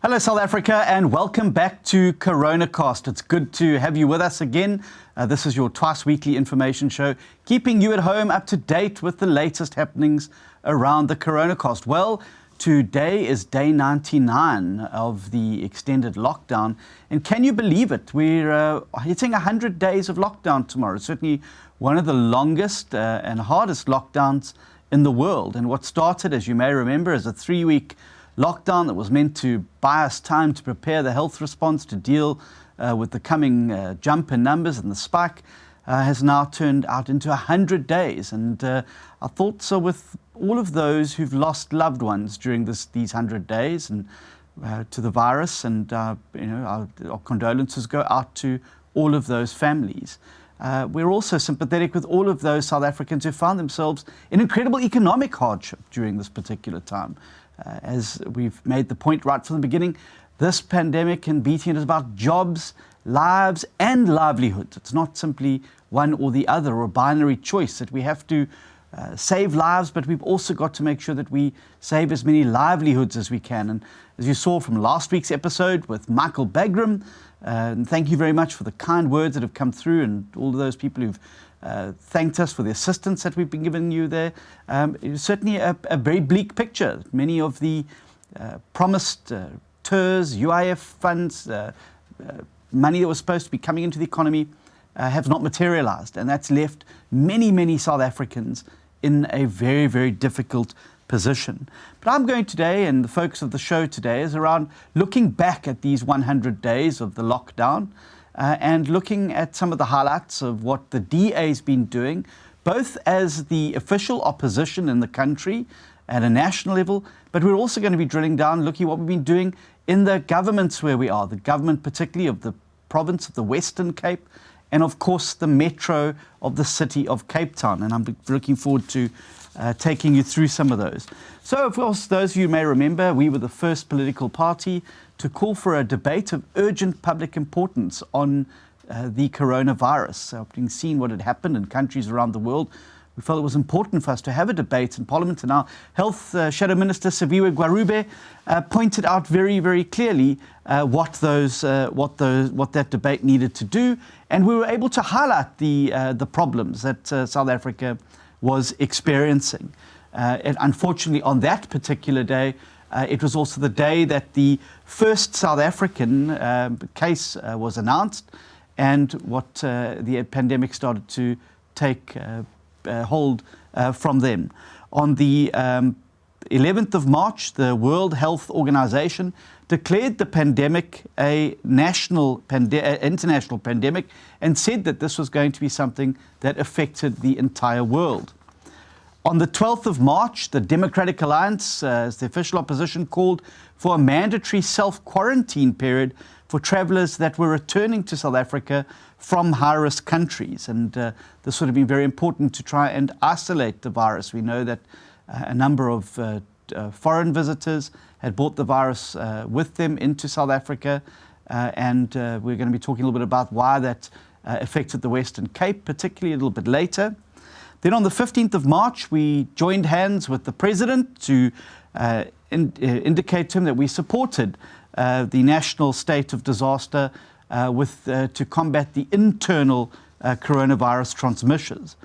Hello, South Africa, and welcome back to Coronacast. It's good to have you with us again. This is your twice-weekly information show, keeping you at home up to date with the latest happenings around the Coronacast. Well, today is day 99 of the extended lockdown, and can you believe it? We're hitting 100 days of lockdown tomorrow. Certainly one of the longest and hardest lockdowns in the world. And what started, as you may remember, as a 3-week lockdown that was meant to buy us time to prepare the health response to deal with the coming jump in numbers and the spike, has now turned out into 100 days. And our thoughts are with all of those who've lost loved ones during these 100 days and to the virus. And our condolences go out to all of those families. We're also sympathetic with all of those South Africans who found themselves in incredible economic hardship during this particular time. As we've made the point right from the beginning, this pandemic and beating it is about jobs, lives and livelihoods. It's not simply one or the other or a binary choice that we have to save lives, but we've also got to make sure that we save as many livelihoods as we can. And as you saw from last week's episode with Michael Bagram, and thank you very much for the kind words that have come through and all of those people who've thanked us for the assistance that we've been giving you there. It was certainly a very bleak picture. Many of the promised TERS, UIF funds, money that was supposed to be coming into the economy have not materialized. And that's left many, many South Africans in a very, very difficult position. But I'm going today, and the focus of the show today is around looking back at these 100 days of the lockdown, and looking at some of the highlights of what the DA's been doing, both as the official opposition in the country at a national level, but we're also going to be drilling down, looking at what we've been doing in the governments where we are, the government particularly of the province of the Western Cape, and of course the metro of the city of Cape Town. And I'm looking forward to taking you through some of those. So, of course, those of you may remember, we were the first political party to call for a debate of urgent public importance on the coronavirus. Having seen what had happened in countries around the world, we felt it was important for us to have a debate in Parliament. And our Health Shadow Minister, Siviwe Gwarube, pointed out very, very clearly what that debate needed to do. And we were able to highlight the problems that South Africa was experiencing. And unfortunately, on that particular day, it was also the day that the first South African case was announced, and what the pandemic started to take hold from them. On the 11th of March, the World Health Organization declared the pandemic a international pandemic and said that this was going to be something that affected the entire world. On the 12th of March, the Democratic Alliance, as the official opposition, called for a mandatory self-quarantine period for travellers that were returning to South Africa from high-risk countries. And this would have been very important to try and isolate the virus. We know that a number of foreign visitors had brought the virus with them into South Africa. And we're going to be talking a little bit about why that affected the Western Cape, particularly a little bit later. Then on the 15th of March, we joined hands with the President to indicate to him that we supported the national state of disaster to combat the internal coronavirus transmissions.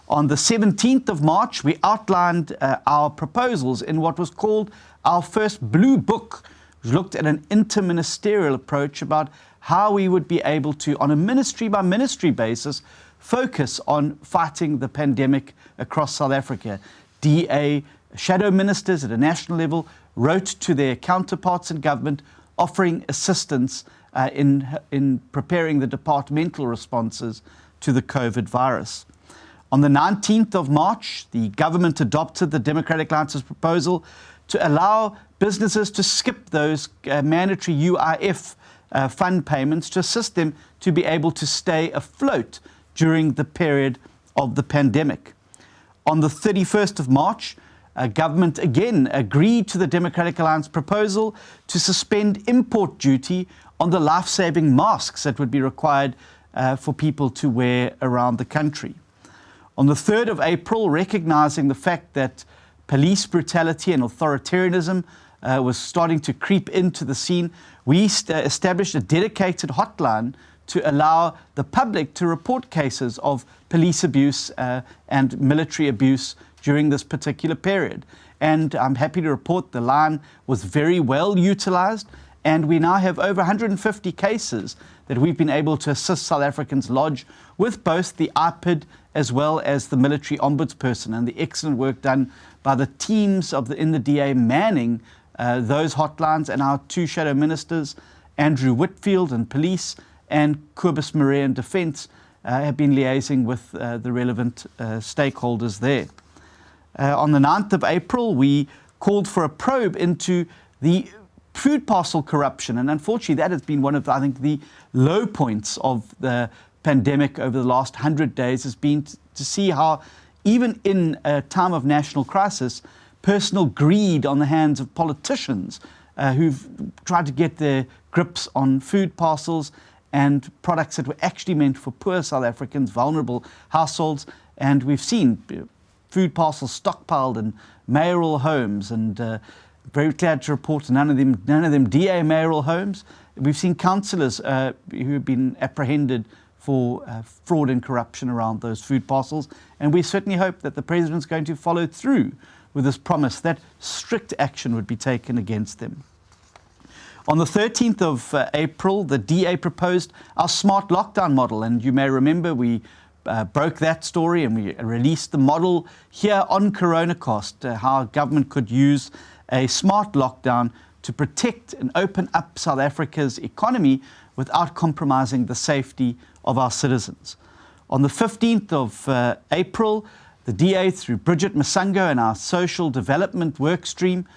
On the 17th of March, we outlined our proposals in what was called our first Blue Book, which looked at an interministerial approach about how we would be able to, on a ministry-by-ministry basis, focus on fighting the pandemic across South Africa. DA shadow ministers at a national level wrote to their counterparts in government offering assistance in preparing the departmental responses to the COVID virus. On the 19th of March, the government adopted the Democratic Alliance's proposal to allow businesses to skip those mandatory UIF fund payments to assist them to be able to stay afloat during the period of the pandemic. On the 31st of March, government again agreed to the Democratic Alliance proposal to suspend import duty on the life-saving masks that would be required for people to wear around the country. On the 3rd of April, recognizing the fact that police brutality and authoritarianism was starting to creep into the scene, we established a dedicated hotline to allow the public to report cases of police abuse and military abuse during this particular period. And I'm happy to report the line was very well utilized, and we now have over 150 cases that we've been able to assist South Africans lodge with both the IPID as well as the military ombudsperson, and the excellent work done by the teams in the DA manning those hotlines, and our two shadow ministers, Andrew Whitfield in police and Kobus Marais in defence, have been liaising with the relevant stakeholders there. On the 9th of April, we called for a probe into the food parcel corruption, and unfortunately that has been one of, I think, the low points of the pandemic over the last 100 days, has been to see how even in a time of national crisis, personal greed on the hands of politicians who've tried to get their grips on food parcels and products that were actually meant for poor South Africans, vulnerable households. And we've seen food parcels stockpiled in mayoral homes, and very glad to report none of them DA mayoral homes. We've seen councillors who have been apprehended for fraud and corruption around those food parcels, and we certainly hope that the President's going to follow through with this promise that strict action would be taken against them. On the 13th of April, the DA proposed our smart lockdown model, and you may remember we broke that story and we released the model here on Coronacast, how government could use a smart lockdown to protect and open up South Africa's economy without compromising the safety of our citizens. On the 15th of April, the DA, through Bridget Masango and our social development work stream,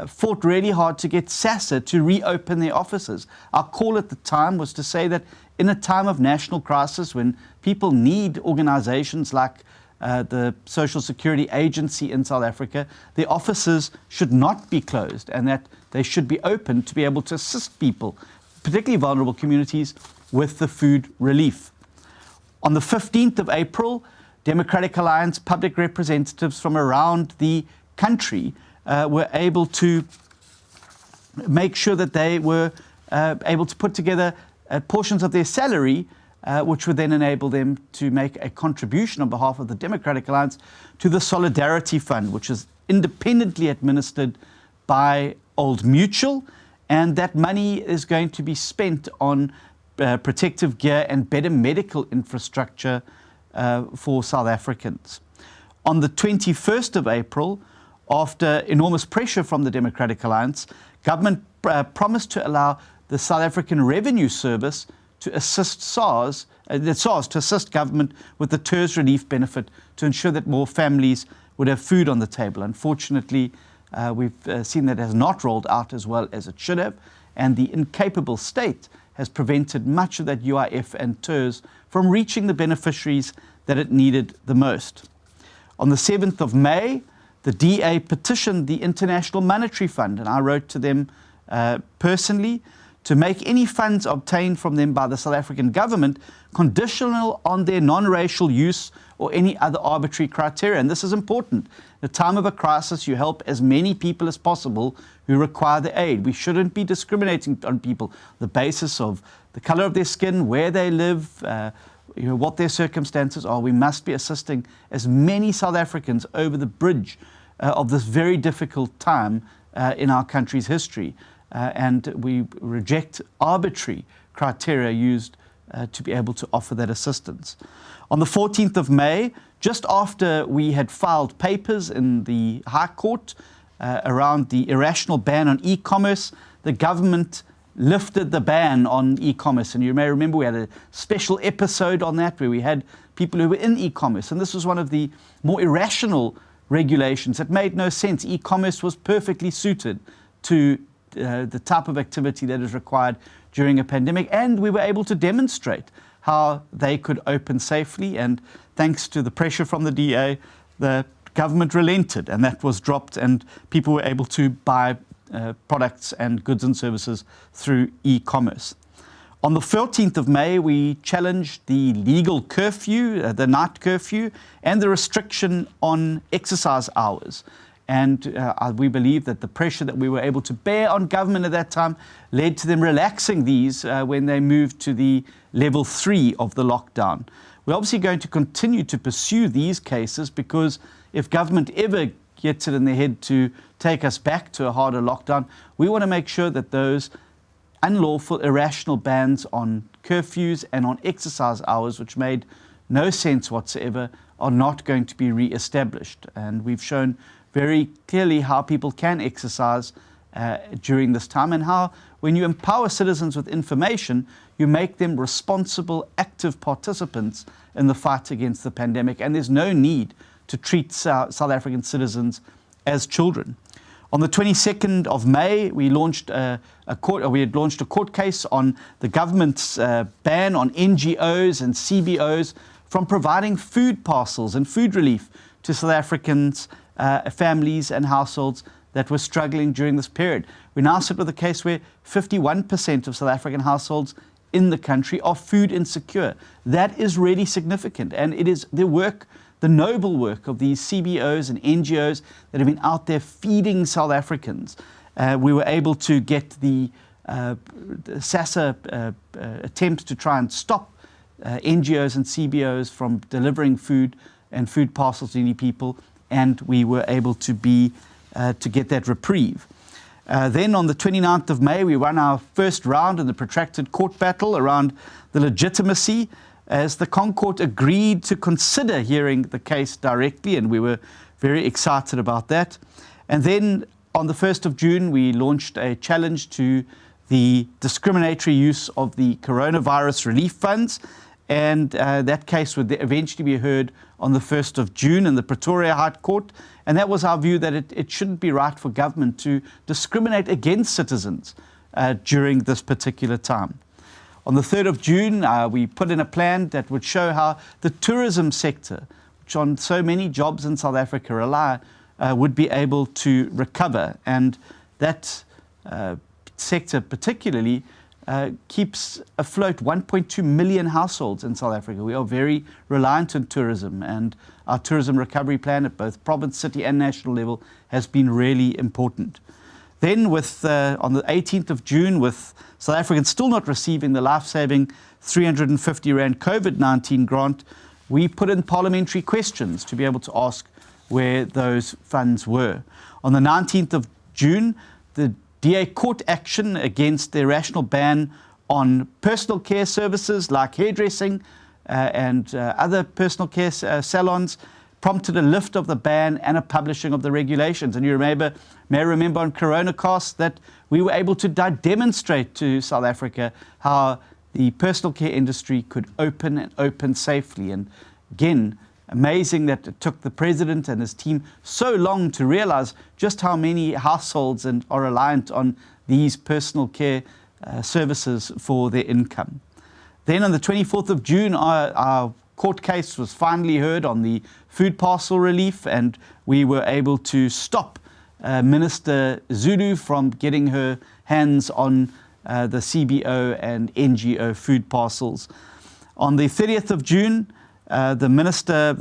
fought really hard to get SASSA to reopen their offices. Our call at the time was to say that in a time of national crisis, when people need organizations like the Social Security Agency in South Africa, the offices should not be closed, and that they should be open to be able to assist people, particularly vulnerable communities, with the food relief. On the 15th of April, Democratic Alliance public representatives from around the country were able to make sure that they were able to put together portions of their salary, which would then enable them to make a contribution on behalf of the Democratic Alliance to the Solidarity Fund, which is independently administered by Old Mutual, and that money is going to be spent on protective gear and better medical infrastructure for South Africans. On the 21st of April, after enormous pressure from the Democratic Alliance, government promised to allow the South African Revenue Service to assist SARS to assist government with the TERS relief benefit to ensure that more families would have food on the table. Unfortunately, we've seen that it has not rolled out as well as it should have, and the incapable state has prevented much of that UIF and TERS from reaching the beneficiaries that it needed the most. On the 7th of May, the DA petitioned the International Monetary Fund, and I wrote to them personally to make any funds obtained from them by the South African government conditional on their non-racial use or any other arbitrary criteria. And this is important. In a time of a crisis, you help as many people as possible who require the aid. We shouldn't be discriminating on people on the basis of the color of their skin, where they live, what their circumstances are. We must be assisting as many South Africans over the bridge of this very difficult time in our country's history. And we reject arbitrary criteria used to be able to offer that assistance. On the 14th of May, just after we had filed papers in the High Court around the irrational ban on e-commerce, the government lifted the ban on e-commerce. And you may remember we had a special episode on that where we had people who were in e-commerce. And this was one of the more irrational regulations that made no sense. E-commerce was perfectly suited to the type of activity that is required during a pandemic, and we were able to demonstrate how they could open safely, and thanks to the pressure from the DA, the government relented, and that was dropped, and people were able to buy products and goods and services through e-commerce. On the 14th of May, we challenged the legal curfew, the night curfew, and the restriction on exercise hours. And we believe that the pressure that we were able to bear on government at that time led to them relaxing these when they moved to the level 3 of the lockdown. We're obviously going to continue to pursue these cases, because if government ever gets it in their head to take us back to a harder lockdown, we want to make sure that those unlawful, irrational bans on curfews and on exercise hours, which made no sense whatsoever, are not going to be re-established. And we've shown very clearly how people can exercise during this time, and how when you empower citizens with information, you make them responsible, active participants in the fight against the pandemic. And there's no need to treat South African citizens as children. On the 22nd of May, we launched a court case on the government's ban on NGOs and CBOs from providing food parcels and food relief to South Africans, families and households that were struggling during this period. We now sit with a case where 51% of South African households in the country are food insecure. That is really significant, and it is the work, the noble work of these CBOs and NGOs that have been out there feeding South Africans. We were able to get the SASSA attempt to try and stop NGOs and CBOs from delivering food and food parcels to needy people, and we were able to get that reprieve. Then on the 29th of May, we won our first round in the protracted court battle around the legitimacy, as the Concourt agreed to consider hearing the case directly, and we were very excited about that. And then on the 1st of June, we launched a challenge to the discriminatory use of the coronavirus relief funds, and that case would eventually be heard on the 1st of June in the Pretoria High Court. And that was our view, that it shouldn't be right for government to discriminate against citizens during this particular time. On the 3rd of June, we put in a plan that would show how the tourism sector, which on so many jobs in South Africa rely, would be able to recover. And that sector particularly keeps afloat 1.2 million households in South Africa. We are very reliant on tourism, and our tourism recovery plan at both province, city and national level has been really important. Then on the 18th of June, with South Africans still not receiving the life-saving 350 Rand COVID-19 grant, we put in parliamentary questions to be able to ask where those funds were. On the 19th of June, the DA court action against the irrational ban on personal care services like hairdressing and other personal care salons prompted a lift of the ban and a publishing of the regulations. And you may remember on Coronacast that we were able to demonstrate to South Africa how the personal care industry could open safely. And again, amazing that it took the president and his team so long to realize just how many households are reliant on these personal care services for their income. Then on the 24th of June, our court case was finally heard on the food parcel relief, and we were able to stop Minister Zulu from getting her hands on the CBO and NGO food parcels. On the 30th of June, the Minister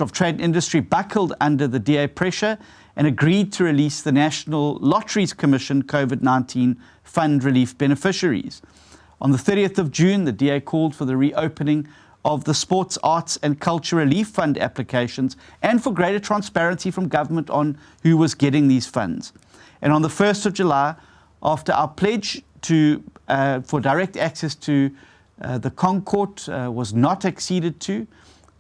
of Trade and Industry buckled under the DA pressure and agreed to release the National Lotteries Commission COVID-19 fund relief beneficiaries. On the 30th of June, the DA called for the reopening of the Sports, Arts and Culture Relief Fund applications and for greater transparency from government on who was getting these funds. And on the 1st of July, after our pledge for direct access to the Concourt was not acceded to,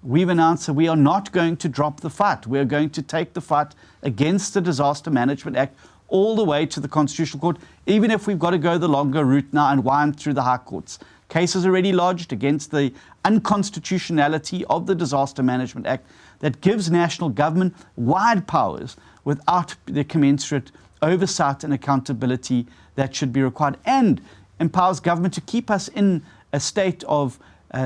we've announced that we are not going to drop the fight. We're going to take the fight against the Disaster Management Act all the way to the Constitutional Court, even if we've got to go the longer route now and wind through the high courts. Cases already lodged against the unconstitutionality of the Disaster Management Act that gives national government wide powers without the commensurate oversight and accountability that should be required, and empowers government to keep us in a state of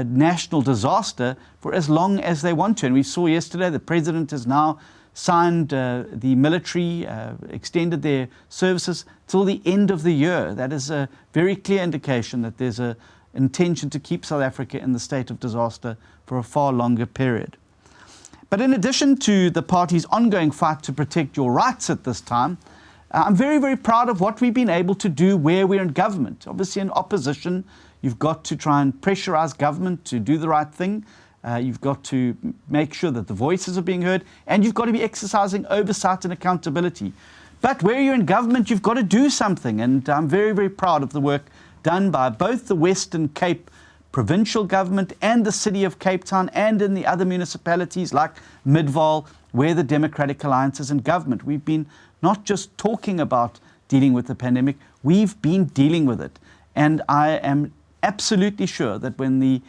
national disaster for as long as they want to. And we saw yesterday the president has now signed the military, extended their services till the end of the year. That is a very clear indication that there's an intention to keep South Africa in the state of disaster for a far longer period. But in addition to the party's ongoing fight to protect your rights at this time, I'm very, very proud of what we've been able to do where we're in government. Obviously, in opposition, you've got to try and pressurize government to do the right thing. You've got to make sure that the voices are being heard, and you've got to be exercising oversight and accountability. But where you're in government, you've got to do something, and I'm very, very proud of the work done by both the Western Cape provincial government and the City of Cape Town, and in the other municipalities like Midvaal, where the Democratic Alliance is in government. We've been not just talking about dealing with the pandemic, we've been dealing with it. And I am absolutely sure that when the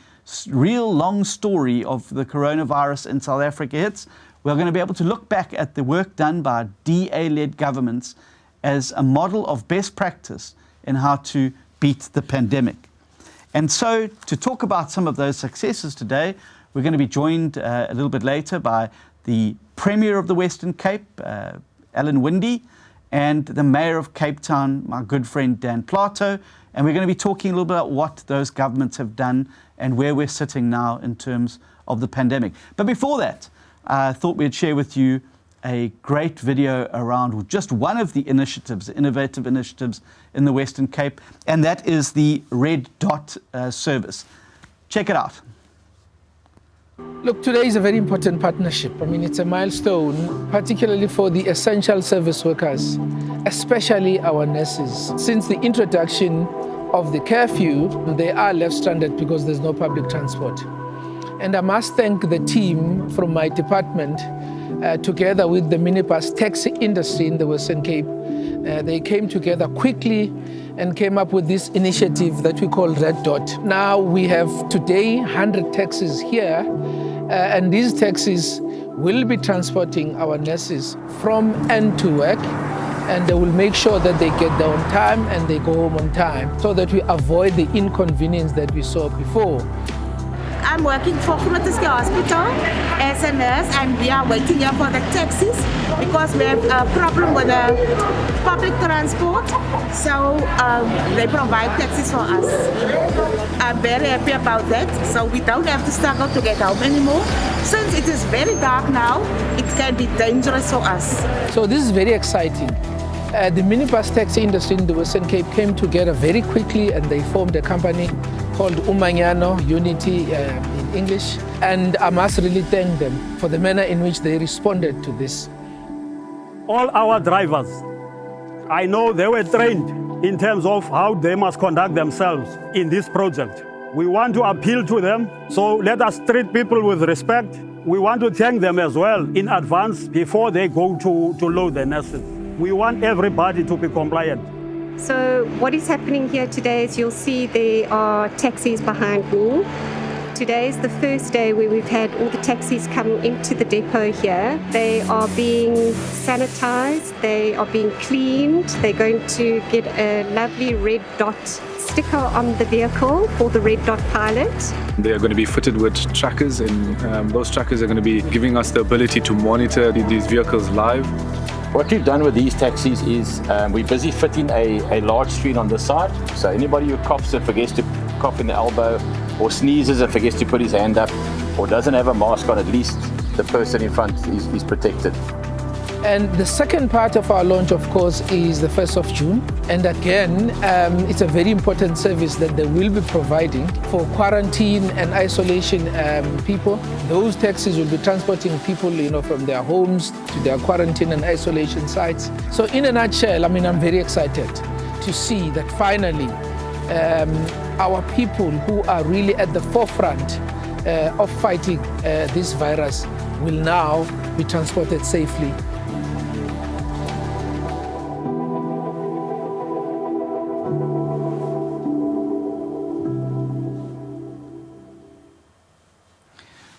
real long story of the coronavirus in South Africa hits, we're going to be able to look back at the work done by DA-led governments as a model of best practice in how to beat the pandemic. And so to talk about some of those successes today, we're going to be joined a little bit later by the Premier of the Western Cape, Winde, and the Mayor of Cape Town, my good friend Dan Plato. And we're going to be talking a little bit about what those governments have done and where we're sitting now in terms of the pandemic. But before that, I thought we'd share with you a great video around just one of the initiatives, innovative initiatives in the Western Cape, and that is the Red Dot service. Check it out. Look, today is a very important partnership. I mean, it's a milestone, particularly for the essential service workers, especially our nurses. Since the introduction of the curfew, they are left stranded because there's no public transport. And I must thank the team from my department, together with the minibus taxi industry in the Western Cape. They came together quickly and came up with this initiative that we call Red Dot. Now we have today 100 taxis here, and these taxis will be transporting our nurses from and to work, and they will make sure that they get there on time and they go home on time, so that we avoid the inconvenience that we saw before. I'm working for Khayelitsha Hospital as a nurse, and we are waiting here for the taxis because we have a problem with the public transport. So they provide taxis for us. I'm very happy about that. So we don't have to struggle to get home anymore. Since it is very dark now, it can be dangerous for us. So this is very exciting. The minibus taxi industry in the Western Cape came together very quickly, and they formed a company called Umanyano, Unity in English. And I must really thank them for the manner in which they responded to this. All our drivers, I know they were trained in terms of how they must conduct themselves in this project. We want to appeal to them, so let us treat people with respect. We want to thank them as well in advance before they go to load the nurses. We want everybody to be compliant. So what is happening here today is you'll see there are taxis behind me. Today is the first day where we've had all the taxis come into the depot here. They are being sanitized, they are being cleaned. They're going to get a lovely red dot sticker on the vehicle for the Red Dot pilot. They are going to be fitted with trackers, and those trackers are going to be giving us the ability to monitor these vehicles live. What we've done with these taxis is we're busy fitting a large screen on this side. So anybody who coughs and forgets to cough in the elbow, or sneezes and forgets to put his hand up, or doesn't have a mask on, at least the person in front is protected. And the second part of our launch, of course, is the 1st of June. And again, it's a very important service that they will be providing for quarantine and isolation people. Those taxis will be transporting people, from their homes to their quarantine and isolation sites. So in a nutshell, I'm very excited to see that finally our people who are really at the forefront of fighting this virus will now be transported safely.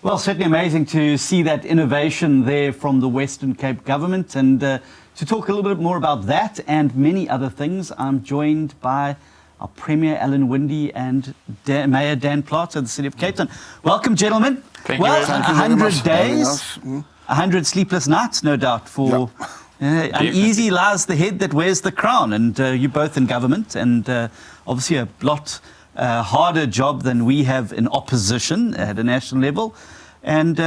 Well, certainly amazing to see that innovation there from the Western Cape government. And to talk a little bit more about that and many other things, I'm joined by our Premier Winde and Mayor Dan Plato of the City of Cape Town. Welcome, gentlemen. Thank you. Well, Thank you 100 days, 100 sleepless nights, no doubt, for uneasy lies the head that wears the crown. And you're both in government, and obviously a lot harder job than we have in opposition at a national level. And,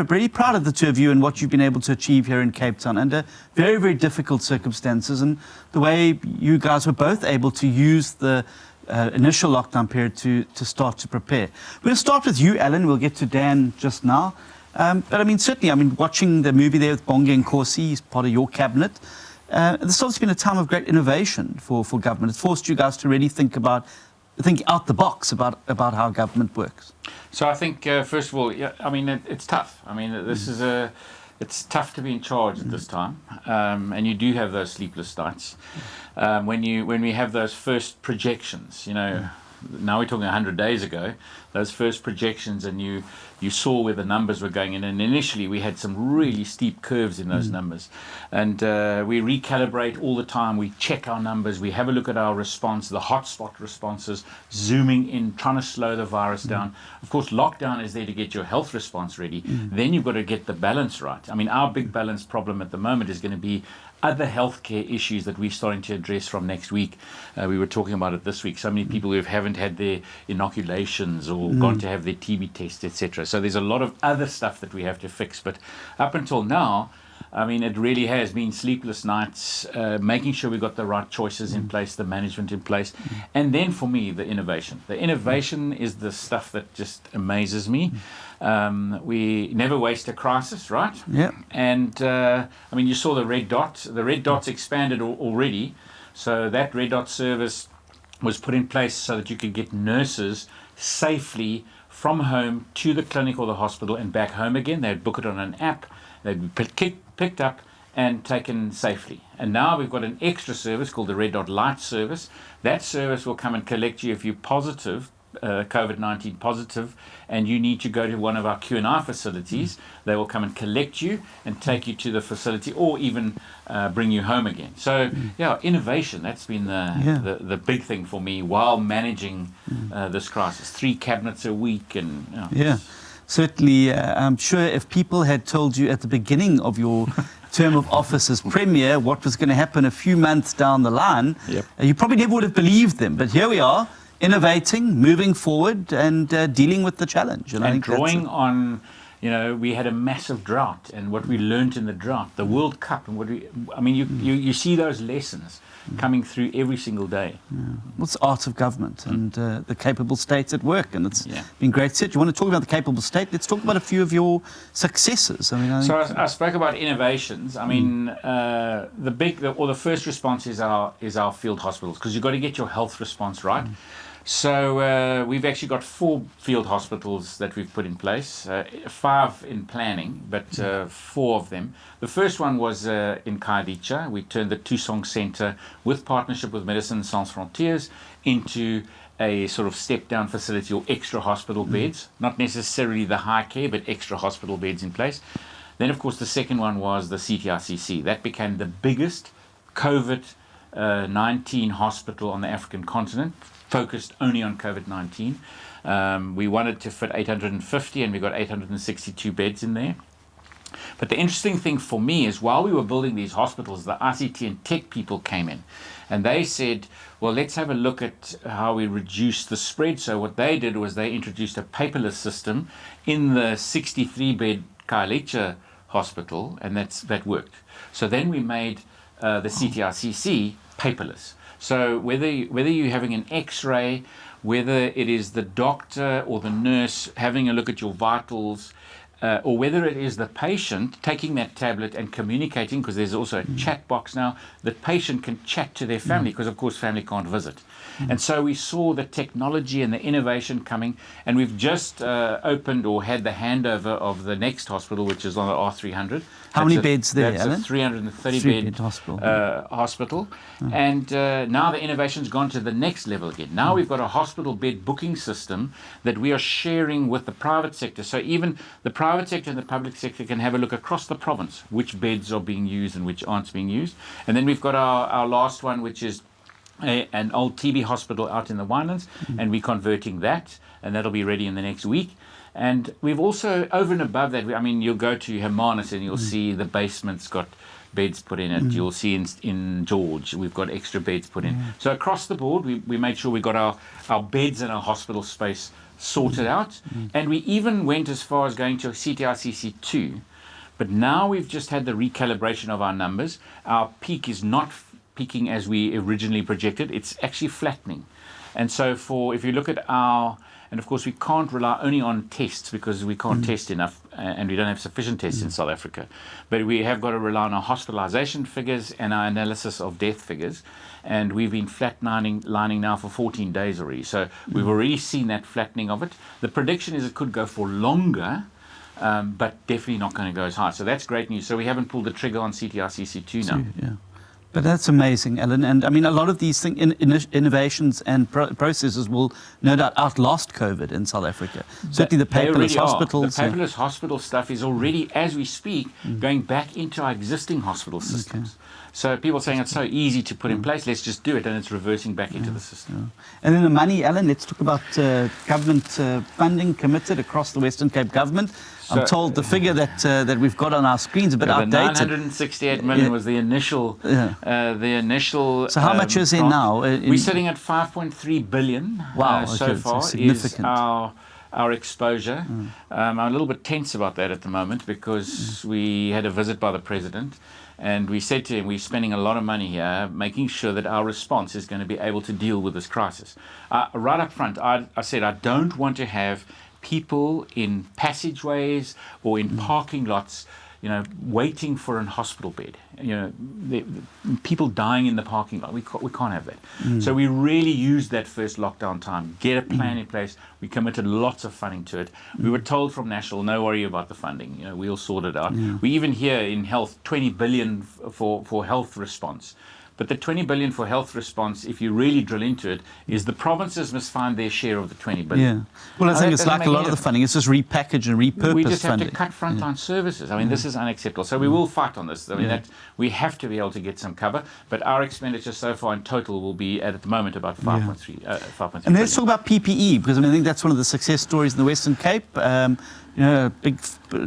really proud of the two of you and what you've been able to achieve here in Cape Town under very, very difficult circumstances, and the way you guys were both able to use the initial lockdown period to start to prepare. We'll start with you, Alan. We'll get to Dan just now. But certainly, watching the movie there with Bonge and Corsi, he's part of your cabinet. This has been a time of great innovation for government. It's forced you guys to really think out the box about how government works. So I think, first of all, it's tough. It's tough to be in charge at this time, and you do have those sleepless nights. When we have those first projections, now we're talking 100 days ago, those first projections, and you saw where the numbers were going in, and initially we had some really steep curves in those numbers, and we recalibrate all the time. We check our numbers, we have a look at our response, the hotspot responses, zooming in, trying to slow the virus down. Of course, lockdown is there to get your health response ready. Then you've got to get the balance right. Our big balance problem at the moment is going to be other healthcare issues that we're starting to address from next week. We were talking about it this week. So many people who haven't had their inoculations or gone to have their TB tests, etc. So there's a lot of other stuff that we have to fix. But up until now, it really has been sleepless nights, making sure we've got the right choices in place, the management in place. And then for me, the innovation. The innovation is the stuff that just amazes me. We never waste a crisis, right? Yeah. And you saw the red dot. The red dot's expanded already. So that red dot service was put in place so that you could get nurses safely from home to the clinic or the hospital and back home again. They'd book it on an app. They'd be picked up and taken safely. And now we've got an extra service called the Red Dot Light service. That service will come and collect you if you're positive, COVID-19 positive, and you need to go to one of our Q&I facilities. They will come and collect you and take you to the facility, or even bring you home again. So, innovation, that's been the big thing for me while managing this crisis. 3 cabinets a week. And Certainly, I'm sure if people had told you at the beginning of your term of office as Premier what was going to happen a few months down the line, you probably never would have believed them. But here we are, innovating, moving forward, and dealing with the challenge. And I think drawing on, we had a massive drought, and what we learned in the drought, the World Cup, and you see those lessons coming through every single day. What's the art of government and the capable states at work, and it's been great. Do you want to talk about the capable state? Let's talk about a few of your successes. I spoke about innovations. The first response is our field hospitals, because you've got to get your health response right. So we've actually got 4 field hospitals that we've put in place, 5 in planning, but 4 of them. The first one was in Khayelitsha. We turned the Tusong Centre, with partnership with Médecins Sans Frontières, into a sort of step-down facility, or extra hospital beds, not necessarily the high care, but extra hospital beds in place. Then, of course, the second one was the CTRCC. That became the biggest COVID-19 hospital on the African continent, focused only on COVID-19. We wanted to fit 850, and we got 862 beds in there. But the interesting thing for me is, while we were building these hospitals, the ICT and tech people came in, and they said, well, let's have a look at how we reduce the spread. So what they did was they introduced a paperless system in the 63-bed Khayelitsha hospital, and that worked. So then we made the CTRCC paperless. So whether you're having an X-ray, whether it is the doctor or the nurse having a look at your vitals, or whether it is the patient taking that tablet and communicating, because there's also a chat box now, the patient can chat to their family, because of course family can't visit. And so we saw the technology and the innovation coming, and we've just opened or had the handover of the next hospital, which is on the R300. How many beds there, That's Alan? a 330-bed hospital. And now the innovation's gone to the next level again. Now we've got a hospital bed booking system that we are sharing with the private sector. So even the private sector and the public sector can have a look across the province, which beds are being used and which aren't being used. And then we've got our last one, which is an old TB hospital out in the Winelands, and we're converting that, and that'll be ready in the next week. And we've also, over and above that, you'll go to Hermanus and you'll see the basement's got beds put in it. You'll see in George, we've got extra beds put in. So across the board, we made sure we got our beds and our hospital space sorted out. And we even went as far as going to CTICC2. But now we've just had the recalibration of our numbers. Our peak is not peaking as we originally projected. It's actually flattening. And so if you look at and of course we can't rely only on tests because we can't test enough and we don't have sufficient tests in South Africa. But we have got to rely on our hospitalization figures and our analysis of death figures. And we've been flatlining now for 14 days already. So we've already seen that flattening of it. The prediction is it could go for longer, but definitely not going to go as high. So that's great news. So we haven't pulled the trigger on CTICC2 now. Yeah. But that's amazing, Ellen. And I mean, a lot of these innovations and processes will no doubt outlast COVID in South Africa. Certainly the paperless hospitals. The paperless hospital stuff is already, as we speak, going back into our existing hospital systems. Okay. So people are saying it's so easy to put in place, let's just do it, and it's reversing back into the system. And then the money, Ellen, let's talk about government funding committed across the Western Cape government. I'm told the figure that we've got on our screens is a bit outdated. 968 million was the initial. So how much is in now? We're sitting at 5.3 billion. Wow, so far is our exposure. I'm a little bit tense about that at the moment because we had a visit by the president. And we said to him, we're spending a lot of money here, making sure that our response is going to be able to deal with this crisis. Right up front, I said, I don't want to have people in passageways or in parking lots, waiting for a hospital bed. People dying in the parking lot. We can't have that. So we really used that first lockdown time, get a plan in place. We committed lots of funding to it. We were told from National, no worry about the funding. We'll sort it out. We even hear in health, 20 billion for health response. But the 20 billion for health response, if you really drill into it, is the provinces must find their share of the 20 billion. Yeah. Well, I think it's like a lot of the funding. It's just repackaged and repurposed funding. We just have to cut frontline services. I mean, this is unacceptable. So we will fight on this. I mean, we have to be able to get some cover. But our expenditure so far in total will be, at the moment, about 5.3 And let's talk about PPE, because I think that's one of the success stories in the Western Cape. Big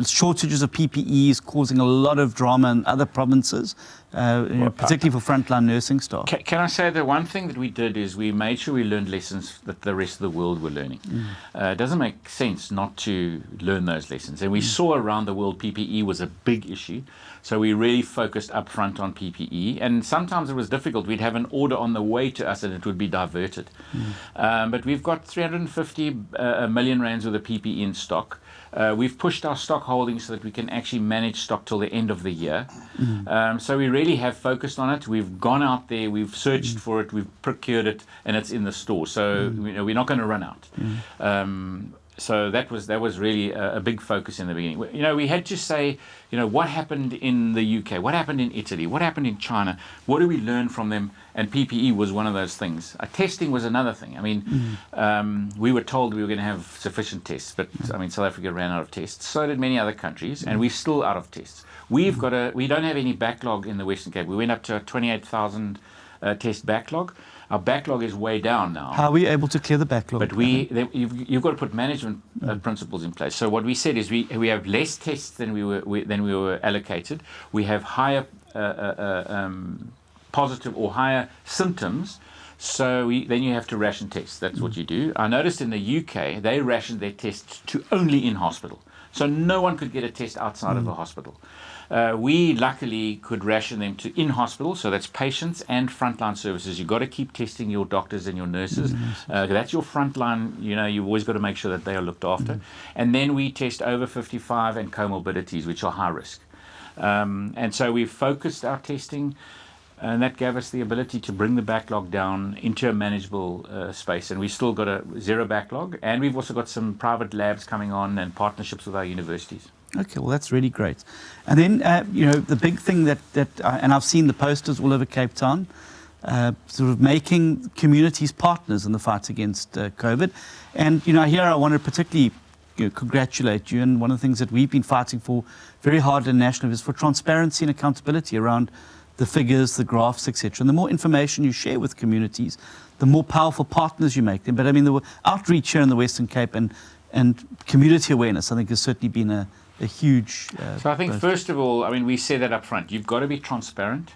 shortages of PPEs causing a lot of drama in other provinces, particularly for frontline nursing staff. Can I say that one thing that we did is we made sure we learned lessons that the rest of the world were learning. It doesn't make sense not to learn those lessons. And we saw around the world PPE was a big issue. So we really focused up front on PPE. And sometimes it was difficult. We'd have an order on the way to us and it would be diverted. But we've got 350 million rands worth of PPE in stock. We've pushed our stock holdings so that we can actually manage stock till the end of the year. So we really have focused on it. We've gone out there, we've searched for it, we've procured it, and it's in the store. So we're not going to run out. So that was really a big focus in the beginning. We had to say, what happened in the UK, what happened in Italy, what happened in China, what do we learn from them? And PPE was one of those things. Testing was another thing. I mean, we were told we were going to have sufficient tests, but I mean, South Africa ran out of tests. So did many other countries, and we're still out of tests. We don't have any backlog in the Western Cape. We went up to a 28,000 test backlog. Our backlog is way down now. How are we able to clear the backlog? But you've got to put management principles in place. So what we said is we have less tests than we were allocated. We have higher positive or higher symptoms. So then you have to ration tests. That's what you do. I noticed in the UK they rationed their tests to only in hospital. So no one could get a test outside of a hospital. We luckily could ration them to in-hospital, so that's patients and frontline services. You've got to keep testing your doctors and your nurses. That's your frontline. You've always got to make sure that they are looked after. And then we test over 55 and comorbidities, which are high risk. And so we've focused our testing, and that gave us the ability to bring the backlog down into a manageable space. And we've still got a zero backlog, and we've also got some private labs coming on and partnerships with our universities. Okay, well, that's really great. And then, the big thing that and I've seen the posters all over Cape Town, sort of making communities partners in the fight against COVID. And, here I want to particularly congratulate you. And one of the things that we've been fighting for very hard internationally is for transparency and accountability around the figures, the graphs, etc. And the more information you share with communities, the more powerful partners you make them. But I mean, the outreach here in the Western Cape and community awareness, I think, has certainly been a a huge. So I think first of all, I mean, we said that up front. You've got to be transparent.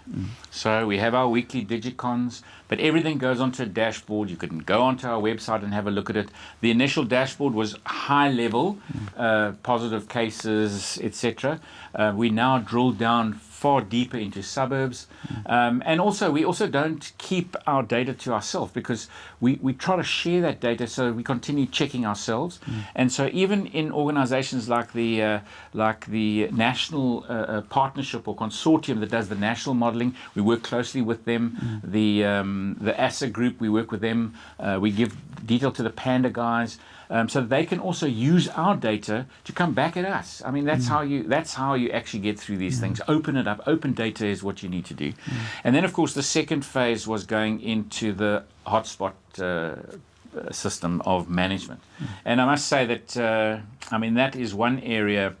So we have our weekly digicons, but everything goes onto a dashboard. You can go onto our website and have a look at it. The initial dashboard was high level, positive cases, etc. We now drill down far deeper into suburbs, and also we also don't keep our data to ourselves, because we try to share that data, so we continue checking ourselves. And so even in organizations like the national partnership or consortium that does the national modeling, we work closely with them. The ASA group, we work with them. We give detail to the Panda guys, so that they can also use our data to come back at us. I mean, that's how you actually get through these things. Open it up. Open data is what you need to do. And then, of course, the second phase was going into the hotspot system of management. And I must say that, I mean, that is one area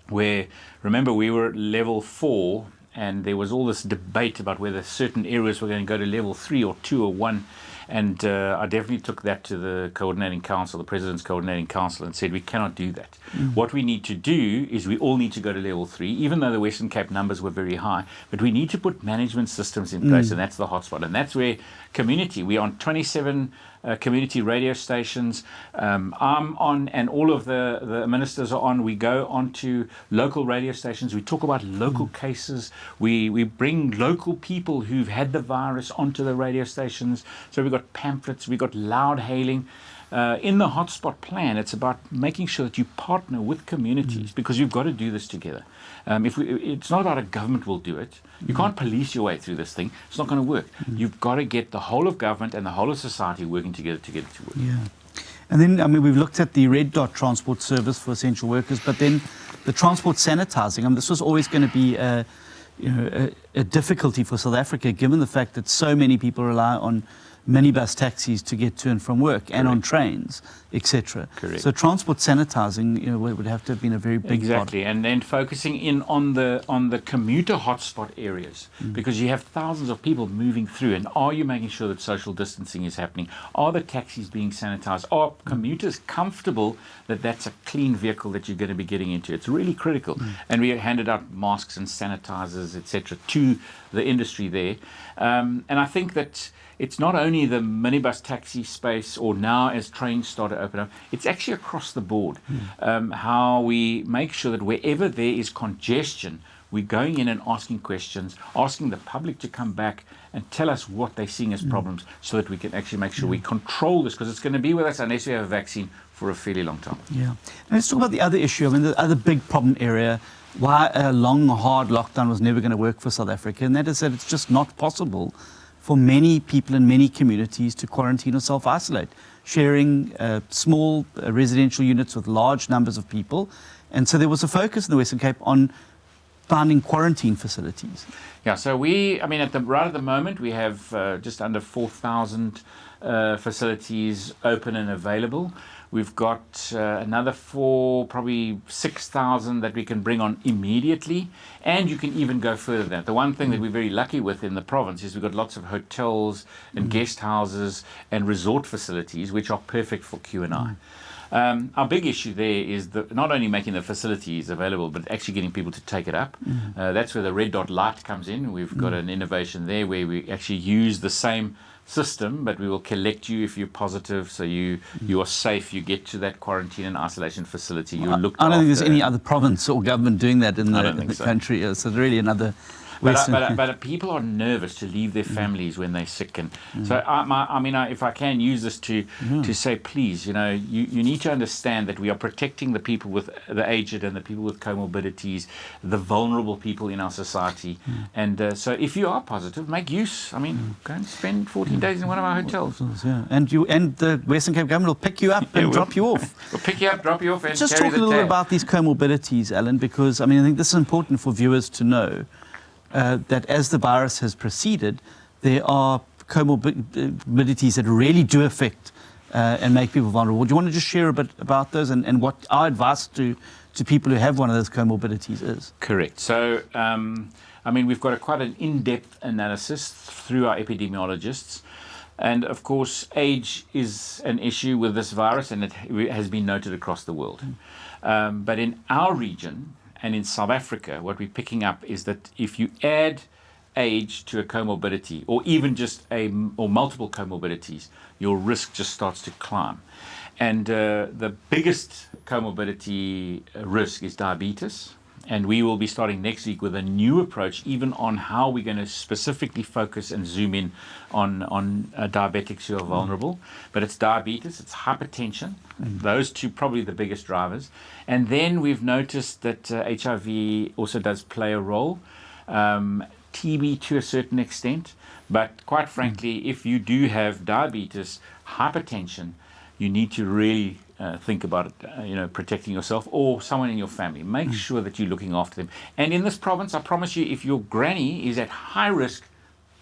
where, remember, we were at level 4, and there was all this debate about whether certain areas were going to go to level 3 or 2 or 1. And I definitely took that to the coordinating council, the President's coordinating council, and said we cannot do that. What we need to do is we all need to go to level 3, even though the Western Cape numbers were very high. But we need to put management systems in place, and that's the hotspot. And that's where community, we're on 27 community radio stations. I'm on, and all of the ministers are on. We go on to local radio stations. We talk about local cases. We bring local people who've had the virus onto the radio stations. So we've got pamphlets, we've got loud hailing. In the hotspot plan, it's about making sure that you partner with communities, because you've got to do this together. It's not about a government will do it. You can't police your way through this thing. It's not going to work. You've got to get the whole of government and the whole of society working together to get it to work. Yeah. And then, I mean, we've looked at the red dot transport service for essential workers, but then the transport sanitising. I mean, this was always going to be a difficulty for South Africa, given the fact that so many people rely on minibus taxis to get to and from work, and on trains, etc. So transport sanitising, would have to have been a very big Exactly, and then focusing in on the commuter hotspot areas, because you have thousands of people moving through, and are you making sure that social distancing is happening? Are the taxis being sanitised? Are commuters comfortable that that's a clean vehicle that you're going to be getting into? It's really critical. And we handed out masks and sanitisers, etc., to the industry there. And I think that it's not only the minibus taxi space, or now as trains start to open up, it's actually across the board. How we make sure that wherever there is congestion, we're going in and asking questions, asking the public to come back and tell us what they're seeing as problems, so that we can actually make sure we control this, because it's going to be with us unless we have a vaccine for a fairly long time. Yeah. Now let's talk about the other issue. I mean, the other big problem area, why a long, hard lockdown was never going to work for South Africa, and that is that it's just not possible for many people in many communities to quarantine or self-isolate, sharing small residential units with large numbers of people. And so there was a focus in the Western Cape on finding quarantine facilities. Yeah, so right at the moment, we have just under 4,000 facilities open and available. We've got another probably 6,000 that we can bring on immediately, and you can even go further than that. The one thing that we're very lucky with in the province is we've got lots of hotels and guest houses and resort facilities, which are perfect for Q&I. Our big issue there is not only making the facilities available, but actually getting people to take it up. That's where the red dot light comes in. We've got an innovation there where we actually use the same system, but we will collect you if you're positive, so you are safe. You get to that quarantine and isolation facility. You're looked after. I don't think there's any other province or government doing that in the country. So really another. But people are nervous to leave their families when they're sick, and so if I can use this to say, please, you need to understand that we are protecting the people with the aged and the people with comorbidities, the vulnerable people in our society, and so if you are positive, make use. Go and spend 14 days in one of our hotels. Yeah, and the Western Cape government will pick you up and drop you off. We'll pick you up, drop you off, and just carry talk a little bit about these comorbidities, Alan, because I think this is important for viewers to know. That as the virus has proceeded, there are comorbidities that really do affect and make people vulnerable. Do you want to just share a bit about those and what our advice to people who have one of those comorbidities is? Correct. So, we've got quite an in-depth analysis through our epidemiologists. And of course, age is an issue with this virus, and it has been noted across the world. But in our region and in South Africa, what we're picking up is that if you add age to a comorbidity, or even just or multiple comorbidities, your risk just starts to climb. And the biggest comorbidity risk is diabetes. And we will be starting next week with a new approach, even on how we're going to specifically focus and zoom in on diabetics who are vulnerable. But it's diabetes, it's hypertension, those two probably the biggest drivers. And then we've noticed that HIV also does play a role, TB to a certain extent. But quite frankly, if you do have diabetes, hypertension, you need to really think about it, protecting yourself or someone in your family. Make sure that you're looking after them. And in this province, I promise you, if your granny is at high risk,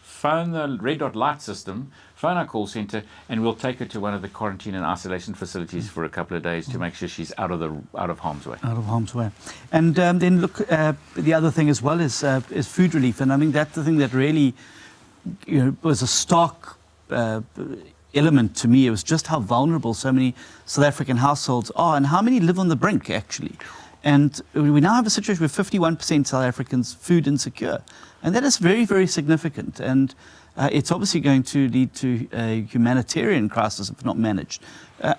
phone the red dot light system, phone our call center, and we'll take her to one of the quarantine and isolation facilities for a couple of days to make sure she's out of harm's way. Out of harm's way. And then look, the other thing as well is food relief. And I mean, that's the thing that really was a stark element to me. It was just how vulnerable so many South African households are and how many live on the brink, actually. And we now have a situation where 51% South Africans food insecure. And that is very, very significant. And it's obviously going to lead to a humanitarian crisis if not managed.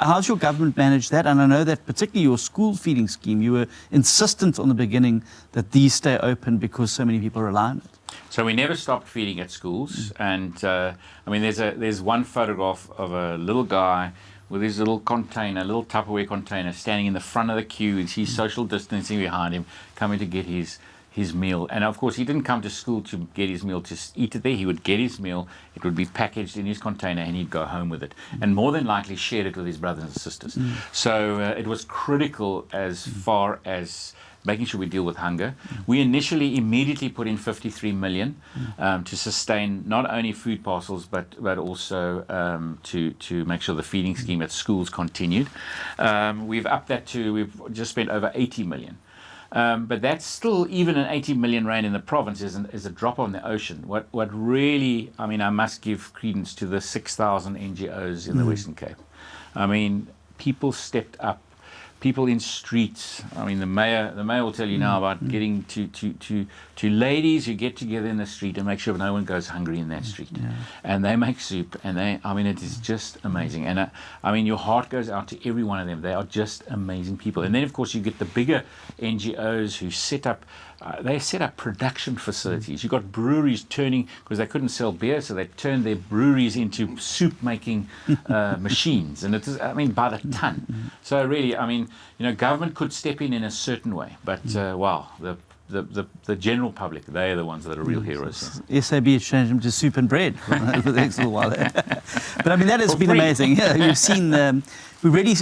How's your government managed that? And I know that particularly your school feeding scheme, you were insistent on the beginning that these stay open because so many people rely on it. So we never stopped feeding at schools, and I mean, there's one photograph of a little guy with his little container, little Tupperware container, standing in the front of the queue. You see social distancing behind him, coming to get his meal. And of course, he didn't come to school to get his meal to eat it there. He would get his meal, it would be packaged in his container, and he'd go home with it. And more than likely shared it with his brothers and sisters. So it was critical as far as making sure we deal with hunger. We initially immediately put in 53 million to sustain not only food parcels, but also to make sure the feeding scheme at schools continued. We've upped that to, we've just spent over 80 million. But that's still, even an 80 million rand in the province is a drop on the ocean. What really, I mean, I must give credence to the 6,000 NGOs in the Western Cape. I mean, people stepped up. People in streets. I mean, the mayor will tell you now about getting to ladies who get together in the street and make sure no one goes hungry in that street. And they make soup, and I mean, it is just amazing. And I mean, your heart goes out to every one of them. They are just amazing people. And then, of course, you get the bigger NGOs who set up. They set up production facilities. You've got breweries turning, because they couldn't sell beer, so they turned their breweries into soup-making machines. And it is, I mean, by the ton. So really, I mean, government could step in a certain way, but wow, the general public, they are the ones that are real heroes. SAB has changed them to soup and bread for the next little while. But I mean, that has been amazing. Yeah, you've seen,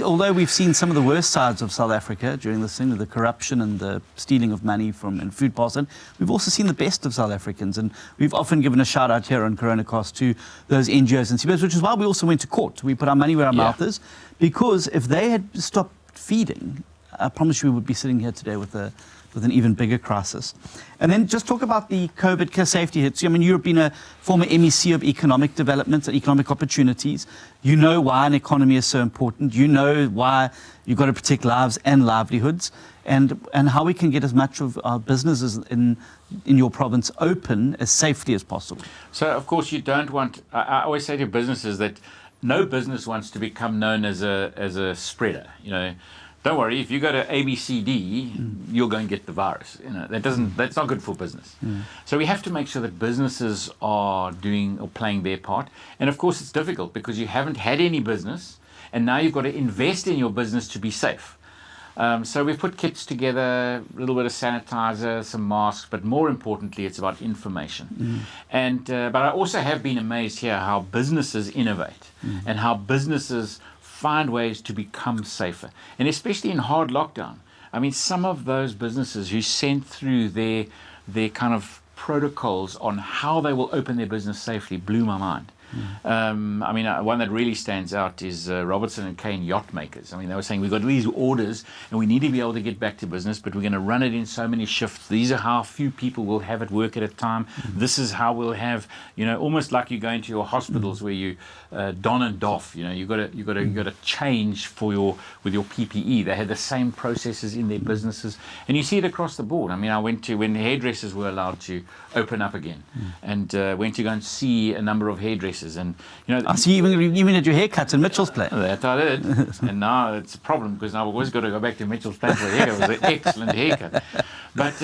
although we've seen some of the worst sides of South Africa during this thing, with the corruption and the stealing of money from food parcels, we've also seen the best of South Africans. And we've often given a shout out here on Coronacast to those NGOs and CBOs, which is why we also went to court. We put our money where our mouth is, because if they had stopped feeding, I promise you we would be sitting here today with an even bigger crisis. And then just talk about the COVID care safety hits. I mean, you've been a former MEC of economic development and economic opportunities. You know why an economy is so important. You know why you've got to protect lives and livelihoods, and how we can get as much of our businesses in your province open as safely as possible. So, of course, you don't want, I always say to businesses that no business wants to become known as a spreader, Don't worry, if you go to ABCD, you're going to get the virus. That's not good for business. So we have to make sure that businesses are doing or playing their part. And of course, it's difficult because you haven't had any business, and now you've got to invest in your business to be safe. So we've put kits together, a little bit of sanitizer, some masks, but more importantly, it's about information. And but I also have been amazed here how businesses innovate and how businesses find ways to become safer, and especially in hard lockdown. I mean, some of those businesses who sent through their kind of protocols on how they will open their business safely blew my mind. I mean, one that really stands out is Robertson and Kane yacht makers. I mean, they were saying we've got these orders and we need to be able to get back to business, but we're going to run it in so many shifts. These are how few people will have it work at a time. This is how we'll have, you know, almost like you go into your hospitals where you don and doff. You know, you got to change with your PPE. They had the same processes in their businesses, and you see it across the board. I mean, I went to when the hairdressers were allowed to open up again, and went to go and see a number of hairdressers, and you know, I see even at your haircuts in Mitchell's Plain. That I did, and now it's a problem because now I've always got to go back to Mitchell's Plain for a haircut. It was an excellent haircut, but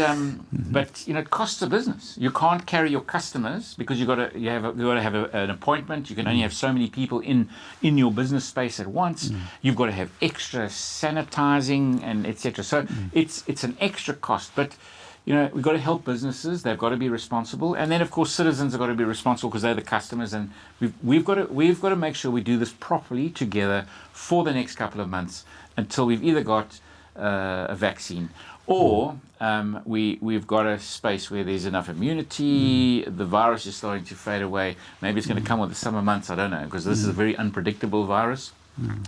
you know, it costs a business. You can't carry your customers because you got to have an appointment. You can only have so many people in your business space at once. You've got to have extra sanitizing and etc. So it's an extra cost, but you know, we've got to help businesses. They've got to be responsible, and then of course citizens have got to be responsible because they're the customers. And we've got to make sure we do this properly together for the next couple of months until we've either got a vaccine or we've got a space where there's enough immunity. The virus is starting to fade away. Maybe it's going to come with the summer months. I don't know, because this is a very unpredictable virus.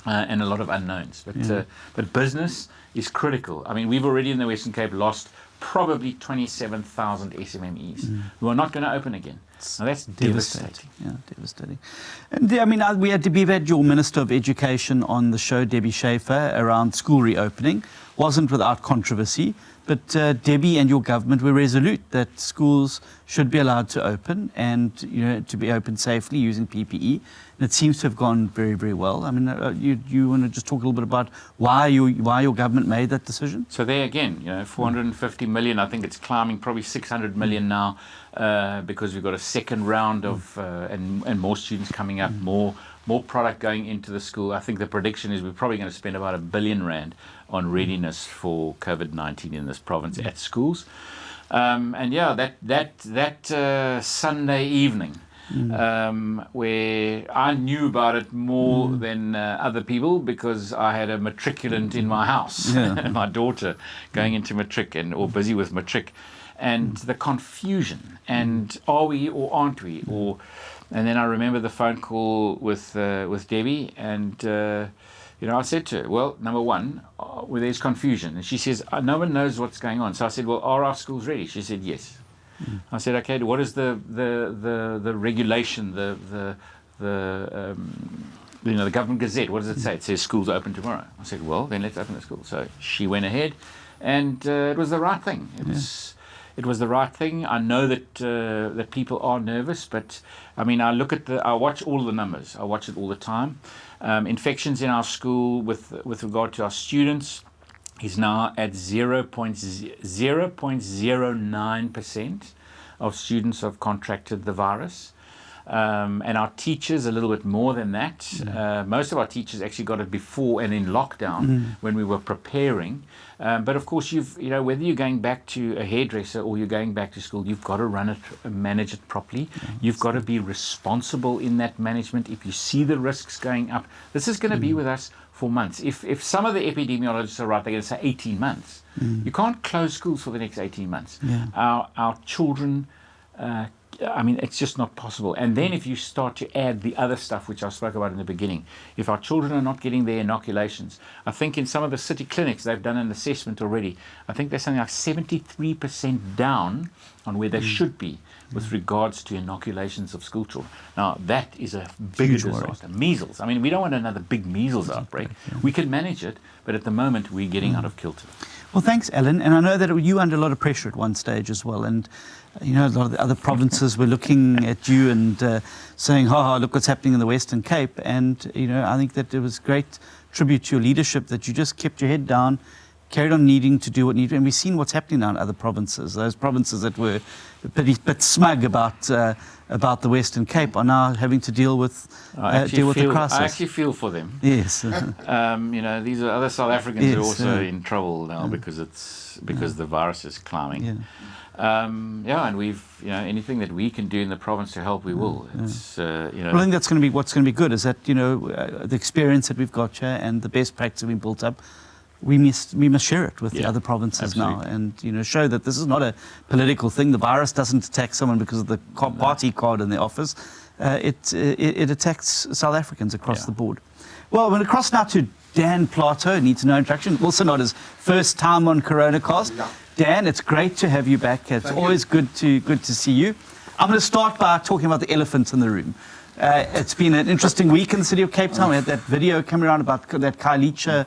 And a lot of unknowns, but business is critical. I mean, we've already in the Western Cape lost probably 27,000 SMMEs who are not going to open again. Now that's devastating. Yeah, devastating. And I mean, we've had your Minister of Education on the show, Debbie Schaefer, around school reopening. Wasn't without controversy, but Debbie and your government were resolute that schools should be allowed to open, and you know, to be open safely using PPE. And it seems to have gone very, very well. I mean, you want to just talk a little bit about why your government made that decision? So there again, you know, 450 million. I think it's climbing probably 600 million now, because we've got a second round of and more students coming up, more product going into the school. I think the prediction is we're probably going to spend about R1 billion on readiness for COVID-19 in this province at schools. And yeah, that Sunday evening, where I knew about it more than other people because I had a matriculant in my house, my daughter going into matric or busy with matric, and the confusion and are we or aren't we, and then I remember the phone call with Debbie, and you know, I said to her, well, number one, where there's confusion, and she says no one knows what's going on. So I said, well, are our schools ready? She said yes. I said, okay, what is the regulation, the government gazette, what does it say? It says schools open tomorrow. I said, well, then let's open the school. So she went ahead, and it was the right thing. It was the right thing. I know that people are nervous, but I mean, I watch all the numbers. I watch it all the time. Infections in our school with regard to our students is now at 0.09% of students have contracted the virus. And our teachers a little bit more than that. Most of our teachers actually got it before and in lockdown when we were preparing. But of course, whether you're going back to a hairdresser or you're going back to school, you've got to run it, manage it properly. You've got to be responsible in that management. If you see the risks going up, this is going to be with us for months. If some of the epidemiologists are right, they're going to say 18 months. You can't close schools for the next 18 months. Our children, I mean, it's just not possible. And then if you start to add the other stuff which I spoke about in the beginning, if our children are not getting their inoculations, I think in some of the city clinics they've done an assessment already. I think they're something like 73% down on where they should be with regards to inoculations of school children. Now, that is a bigger disaster. Measles. I mean, we don't want another big measles outbreak. We can manage it, but at the moment we're getting out of kilter. Well, thanks, Alan. And I know that you were under a lot of pressure at one stage as well. And, you know, a lot of the other provinces were looking at you and saying, look what's happening in the Western Cape. And, you know, I think that it was great tribute to your leadership that you just kept your head down, carried on needing to do what needed. And we've seen what's happening now in other provinces. Those provinces that were a bit smug about the Western Cape are now having to deal with the crisis. I actually feel for them. Yes. You know, these are other South Africans who are also in trouble now because the virus is climbing. And we've, you know, anything that we can do in the province to help, we will. It's, you know. Well, I think that's going to be what's going to be good. Is that, you know, the experience that we've got here and the best practice that we've built up. We must share it with the other provinces now, and you know, show that this is not a political thing. The virus doesn't attack someone because of the party card in their office. it attacks South Africans across the board. Well, we're across now to Dan Plato, needs no introduction, also not his first time on Coronacast. Dan, it's great to have you back. It's always good to see you. I'm going to start by talking about the elephant in the room. It's been an interesting week in the city of Cape Town. We had that video coming around about that Khayelitsha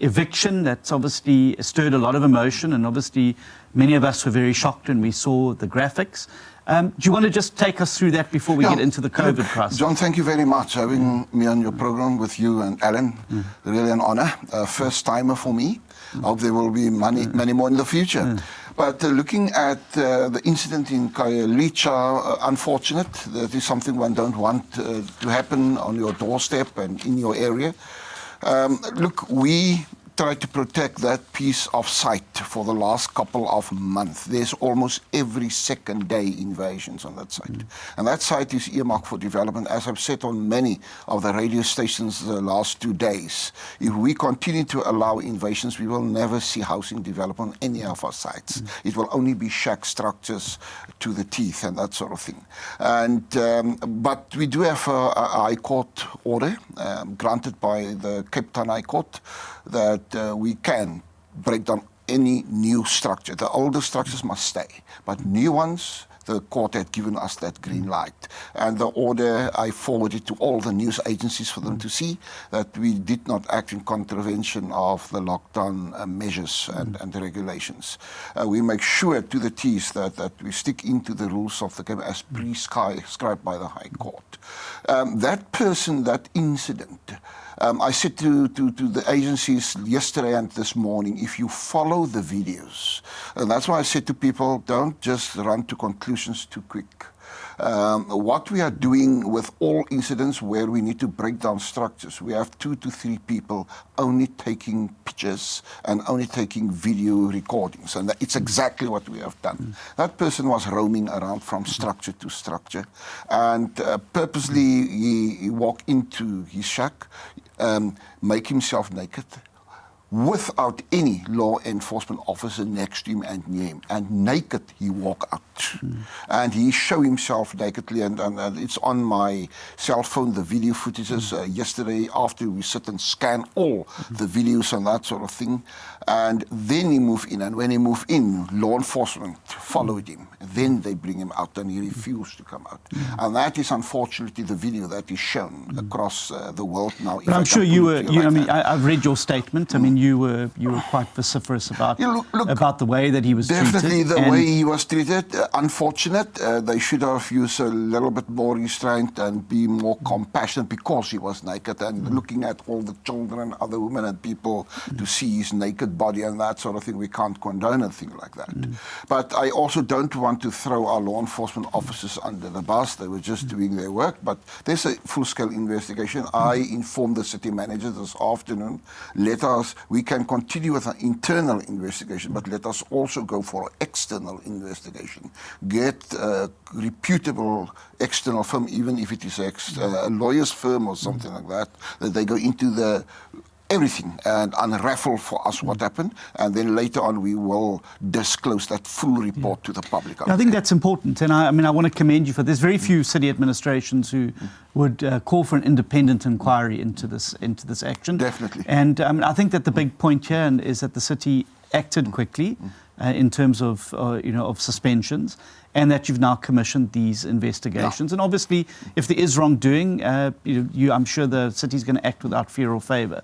eviction. That's obviously stirred a lot of emotion, and obviously many of us were very shocked when we saw the graphics. Do you want to just take us through that before we get into the COVID crisis? John, thank you very much for having me on your program with you and Alan. Really an honor. First timer for me. I hope there will be many more in the future. But looking at the incident in Khayelitsha, unfortunate. That is something one don't want to happen on your doorstep and in your area. Look, we try to protect that piece of site for the last couple of months. There's almost every second day invasions on that site. And that site is earmarked for development, as I've said on many of the radio stations the last 2 days. If we continue to allow invasions, we will never see housing development on any of our sites. It will only be shack structures to the teeth and that sort of thing. And but we do have a High Court order granted by the Cape Town High Court that we can break down any new structure. The older structures must stay, but new ones, the court had given us that green light. And the order I forwarded to all the news agencies for them to see that we did not act in contravention of the lockdown measures and the regulations. We make sure to the T's that we stick into the rules of the game as prescribed by the High Court. That person, that incident, I said to the agencies yesterday and this morning, if you follow the videos, and that's why I said to people, don't just run to conclusions too quick. What we are doing with all incidents where we need to break down structures, we have 2 to 3 people only taking pictures and only taking video recordings, and it's exactly what we have done. That person was roaming around from structure to structure, and purposely he walked into his shack, make himself naked, without any law enforcement officer next to him and near him. And naked he walked out. And he showed himself nakedly, and it's on my cell phone, the video footages yesterday after we sit and scan all the videos and that sort of thing. And then he moved in, and when he moved in, law enforcement followed him. Then they bring him out, and he refused to come out. And that is unfortunately the video that is shown across the world now. But I'm sure you were, I mean, I've read your statement. I mean, you were quite vociferous about about the way that he was treated. Definitely the way he was treated. Unfortunate. They should have used a little bit more restraint and be more compassionate, because he was naked, and looking at all the children, other women and people to see his naked body and that sort of thing. We can't condone a thing like that. But I also don't want to throw our law enforcement officers under the bus. They were just doing their work, but there's a full-scale investigation. I informed the city manager this afternoon, we can continue with an internal investigation, but let us also go for an external investigation. Get a reputable external firm, even if it is a lawyer's firm or something like that they go into everything and unravel for us what happened, and then later on we will disclose that full report to the public. I think that's important, and I mean I want to commend you for this. Very few city administrations who would call for an independent inquiry into this action. Definitely. And I think that the big point here is that the city acted quickly in terms of of suspensions, and that you've now commissioned these investigations. And obviously, if there is wrongdoing, I'm sure the city's going to act without fear or favour.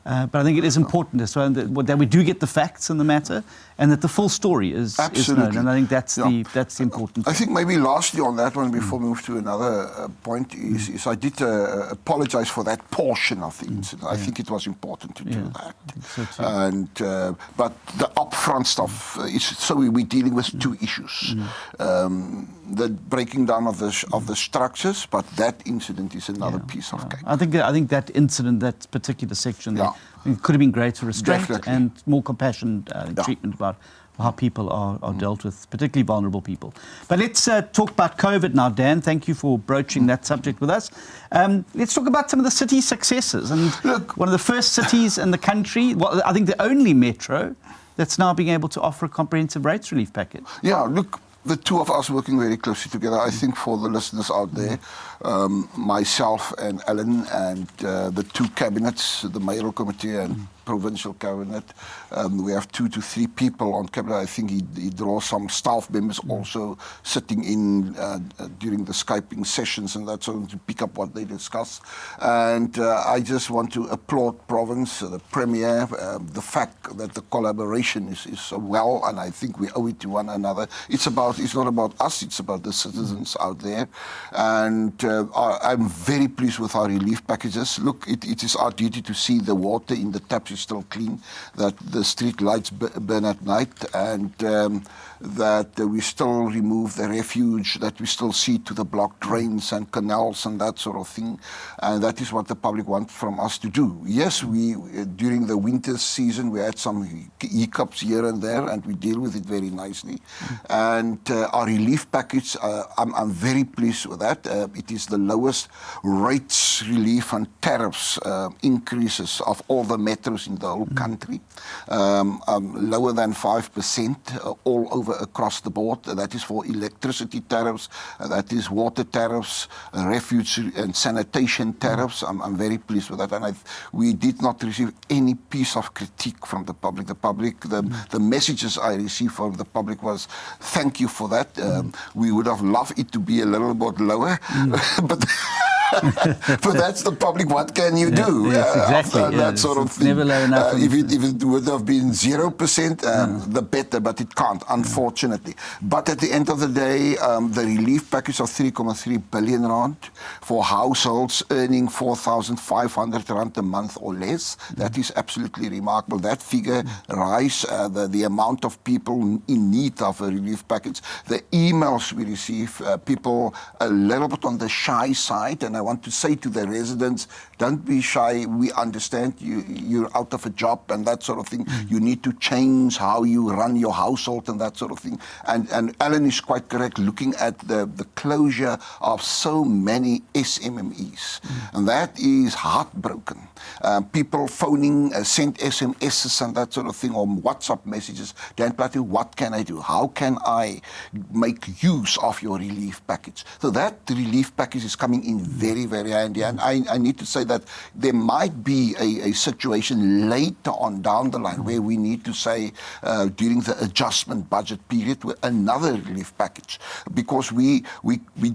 But I think it is important as well that we do get the facts in the matter, and that the full story is known. And I think that's the important thing. I think maybe lastly on that one, before we move to another point, is I did apologise for that portion of the incident. I think it was important to do that. So too. And but the upfront stuff is so we're dealing with 2 issues. The breaking down of the structures, but that incident is another piece of cake. I think that incident, that particular section, it could have been greater restraint and more compassion treatment about how people are dealt with, particularly vulnerable people. But let's talk about COVID now, Dan. Thank you for broaching that subject with us. Let's talk about some of the city successes. And one of the first cities in the country, well, I think the only metro that's now being able to offer a comprehensive rates relief package. Yeah, look, the two of us working very closely together. I think for the listeners out there, myself and Alan and the two cabinets, the mayoral committee and provincial cabinet, we have 2 to 3 people on cabinet. I think he draws some staff members also sitting in during the Skyping sessions and that sort of to pick up what they discuss. And I just want to applaud Province, the Premier, the fact that the collaboration is so well, and I think we owe it to one another. It's not about us, it's about the citizens out there. And I'm very pleased with our relief packages. Look, it is our duty to see the water in the taps is still clean, that the street lights burn at night, and that we still remove the refuge, that we still see to the blocked drains and canals and that sort of thing. And that is what the public want from us to do. Yes, we during the winter season we had some hiccups here and there, and we deal with it very nicely. And our relief package, I'm very pleased with that. It is the lowest rates relief and tariffs increases of all the metros in the whole country, lower than 5% all over across the board. That is for electricity tariffs, that is water tariffs, refuge and sanitation tariffs. I'm very pleased with that, and we did not receive any piece of critique from the public. The messages I received from the public was, thank you for that. We would have loved it to be a little bit lower, but but that's the public. What can you do? Yes, exactly. That sort of thing. Never low enough. If it would have been 0%, the better, but it can't, unfortunately. But at the end of the day, the relief package of 3.3 billion rand for households earning 4,500 rand a month or less, that is absolutely remarkable. That figure rise, the amount of people in need of a relief package. The emails we receive, people a little bit on the shy side, and I want to say to the residents, don't be shy. We understand you're out of a job and that sort of thing. You need to change how you run your household and that sort of thing. And Alan is quite correct, looking at the closure of so many SMMEs. And that is heartbroken. People phoning, send SMSs and that sort of thing, or WhatsApp messages. Dan Plato, what can I do? How can I make use of your relief package? So that relief package is coming in very, very handy. And I need to say that there might be a situation later on down the line where we need to say during the adjustment budget period with another relief package, because we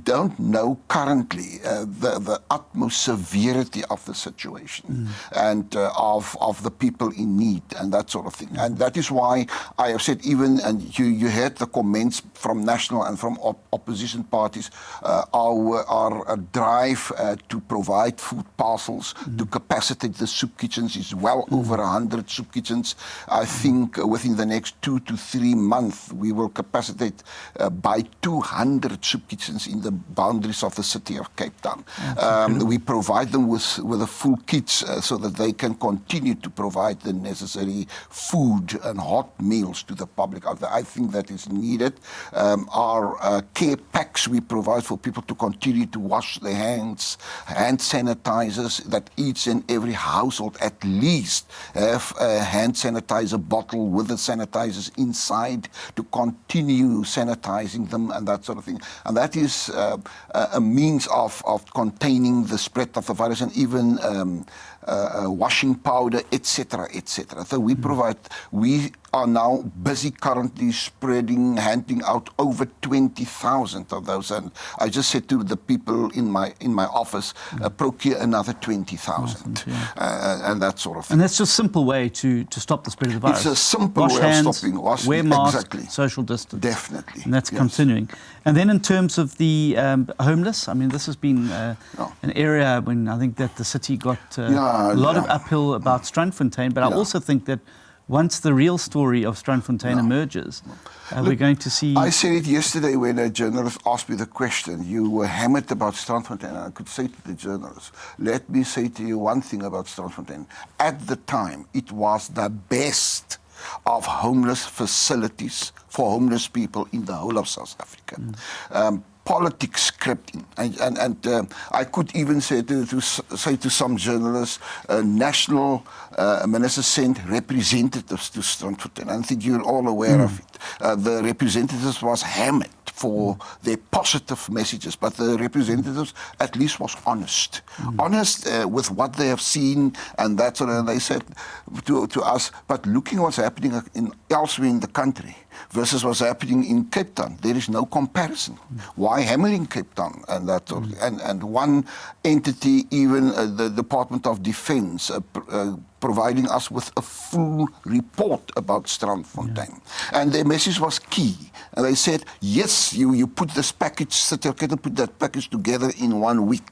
don't know currently the utmost severity of the situation and of the people in need and that sort of thing. And that is why I have said, even, and you heard the comments from national and from opposition parties, our drive to provide food parcels, to capacitate the soup kitchens is well over 100 soup kitchens. I think within the next 2 to 3 months we will capacitate by 200 soup kitchens in the boundaries of the city of Cape Town. We provide them with a full kits so that they can continue to provide the necessary food and hot meals to the public out there. I think that is needed. Our care packs we provide for people to continue to wash their hands, hand sanitizers, that each and every household at least have a hand sanitizer bottle with the sanitizers inside to continue sanitizing them and that sort of thing. And that is a means of containing the spread of the virus, and even washing powder, etc., etc. So we are now busy currently handing out over 20,000 of those. And I just said to the people in my office, procure another 20,000, and that sort of thing. And that's just a simple way to stop the spread of the virus. It's a simple Wash way hands, of stopping. Wear masks, exactly. Social distance. Definitely. And that's continuing. And then in terms of the homeless, I mean, this has been an area when I think that the city got a lot of uphill about Strandfontein, but I also think that once the real story of Strandfontein emerges, we're going to see... I said it yesterday when a journalist asked me the question. You were hammered about Strandfontein, and I could say to the journalist, let me say to you one thing about Strandfontein. At the time, it was the best of homeless facilities for homeless people in the whole of South Africa. Politics crept in, and I could even say to some journalists, national ministers sent representatives to Strandfontein. I think you're all aware of it. The representatives was hammered for their positive messages, but the representatives at least was honest. Honest with what they have seen, and that's what they said to us. But looking what's happening elsewhere in the country versus what's happening in Cape Town, there is no comparison. Why hammering Cape Town and that sort of, and one entity, even the Department of Defence, providing us with a full report about Strandfontein. And their message was key. And they said, yes, you put this package, put that package together in 1 week.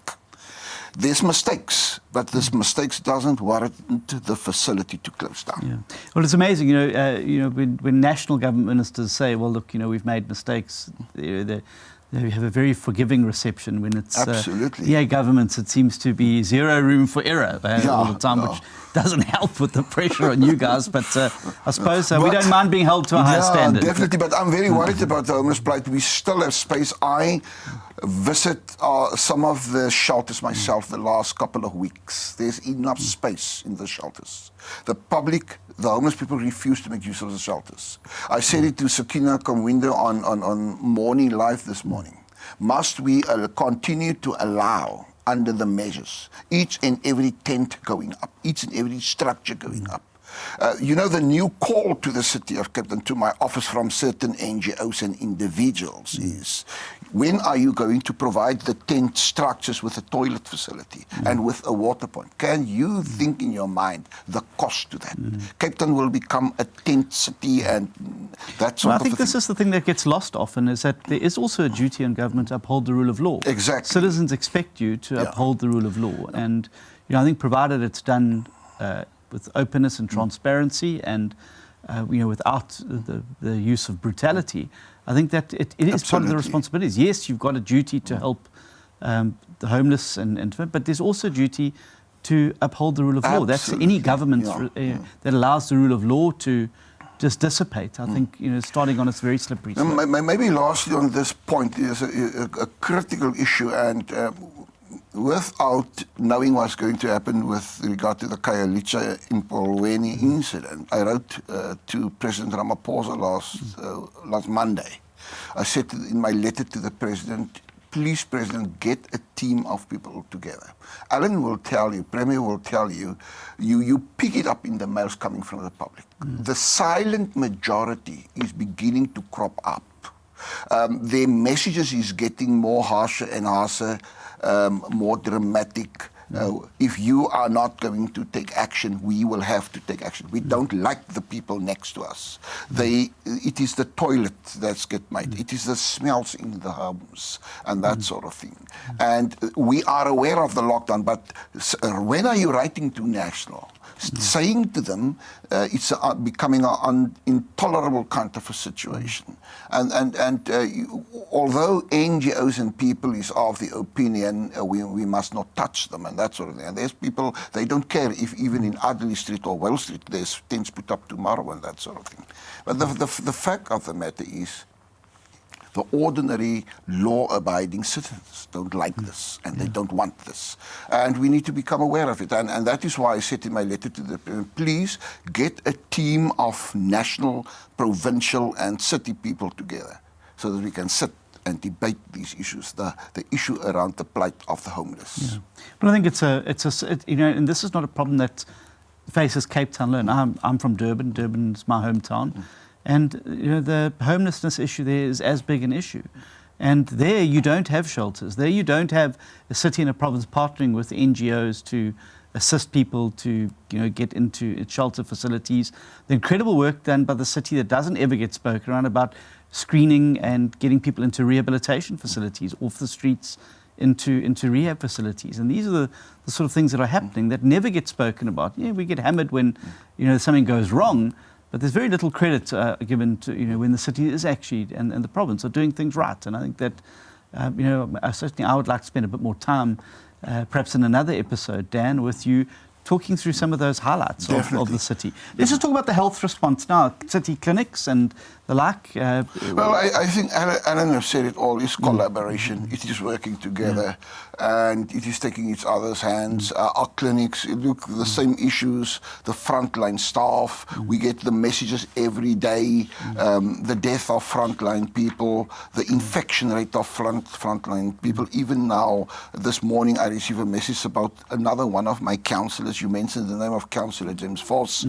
There's mistakes, but this mistakes doesn't warrant the facility to close down. Yeah. Well, it's amazing, when national government ministers say, well, look, we've made mistakes, they have a very forgiving reception. When it's Absolutely. Governments, it seems to be zero room for error all the time, which doesn't help with the pressure on you guys. But I suppose we don't mind being held to a higher standard. Definitely, but I'm very worried about the homeless plight. We still have space. I visit some of the shelters myself the last couple of weeks. There's enough space in the shelters. The public, the homeless people refuse to make use of the shelters. I said it to Sakina Winde on Morning Live this morning. Must we continue to allow, under the measures, each and every tent going up, each and every structure going up? The new call to the city of Cape Town, to my office from certain NGOs and individuals is, when are you going to provide the tent structures with a toilet facility and with a water point? Can you think in your mind the cost to that? Cape Town will become a tent city and that sort of thing. I think this is the thing that gets lost often, is that there is also a duty on government to uphold the rule of law. Exactly. Citizens expect you to uphold the rule of law. And I think provided it's done with openness and transparency and without the use of brutality, I think that it is part of the responsibilities. Yes, you've got a duty to help the homeless, but there's also a duty to uphold the rule of law. That's any government that allows the rule of law to just dissipate. I think, starting on its very slippery slope. Maybe lastly on this point is a critical issue, and without knowing what's going to happen with regard to the Khayelitsha Impolweni incident, I wrote to President Ramaphosa last Monday. I said in my letter to the President, please, President, get a team of people together. Alan will tell you, Premier will tell you, you pick it up in the mails coming from the public. The silent majority is beginning to crop up. Their messages is getting more harsher and harsher, more dramatic. If you are not going to take action, we will have to take action. We don't like the people next to us. It is the toilet that's get made. It is the smells in the homes and that sort of thing. And we are aware of the lockdown, but when are you writing to National? Saying to them, it's becoming an intolerable kind of a situation. And although NGOs and people is of the opinion we must not touch them and that sort of thing. And there's people, they don't care if even in Adderley Street or Wells Street there's tents put up tomorrow and that sort of thing. But the fact of the matter is, the ordinary law-abiding citizens don't like this, and they don't want this. And we need to become aware of it. And that is why I said in my letter to the President, please get a team of national, provincial, and city people together so that we can sit and debate these issues, the issue around the plight of the homeless. But I think and this is not a problem that faces Cape Town alone. I'm from Durban. Durban is my hometown. And the homelessness issue there is as big an issue. And there you don't have shelters. There you don't have a city and a province partnering with NGOs to assist people to get into shelter facilities. The incredible work done by the city that doesn't ever get spoken around about screening and getting people into rehabilitation facilities, off the streets, into rehab facilities. And these are the sort of things that are happening that never get spoken about. We get hammered when something goes wrong. But there's very little credit given to when the city is actually and the province are doing things right. And I think that certainly I would like to spend a bit more time, perhaps in another episode, Dan, with you, talking through some of those highlights of the city. Let's just talk about the health response now, city clinics and the like. Well, I think Alan has said it all, is collaboration. It is working together and it is taking each other's hands. Our clinics, look, the same issues, the frontline staff, we get the messages every day, the death of frontline people, the infection rate of frontline people. Even now, this morning, I received a message about another one of my councillors. You mentioned the name of Councillor James Voss,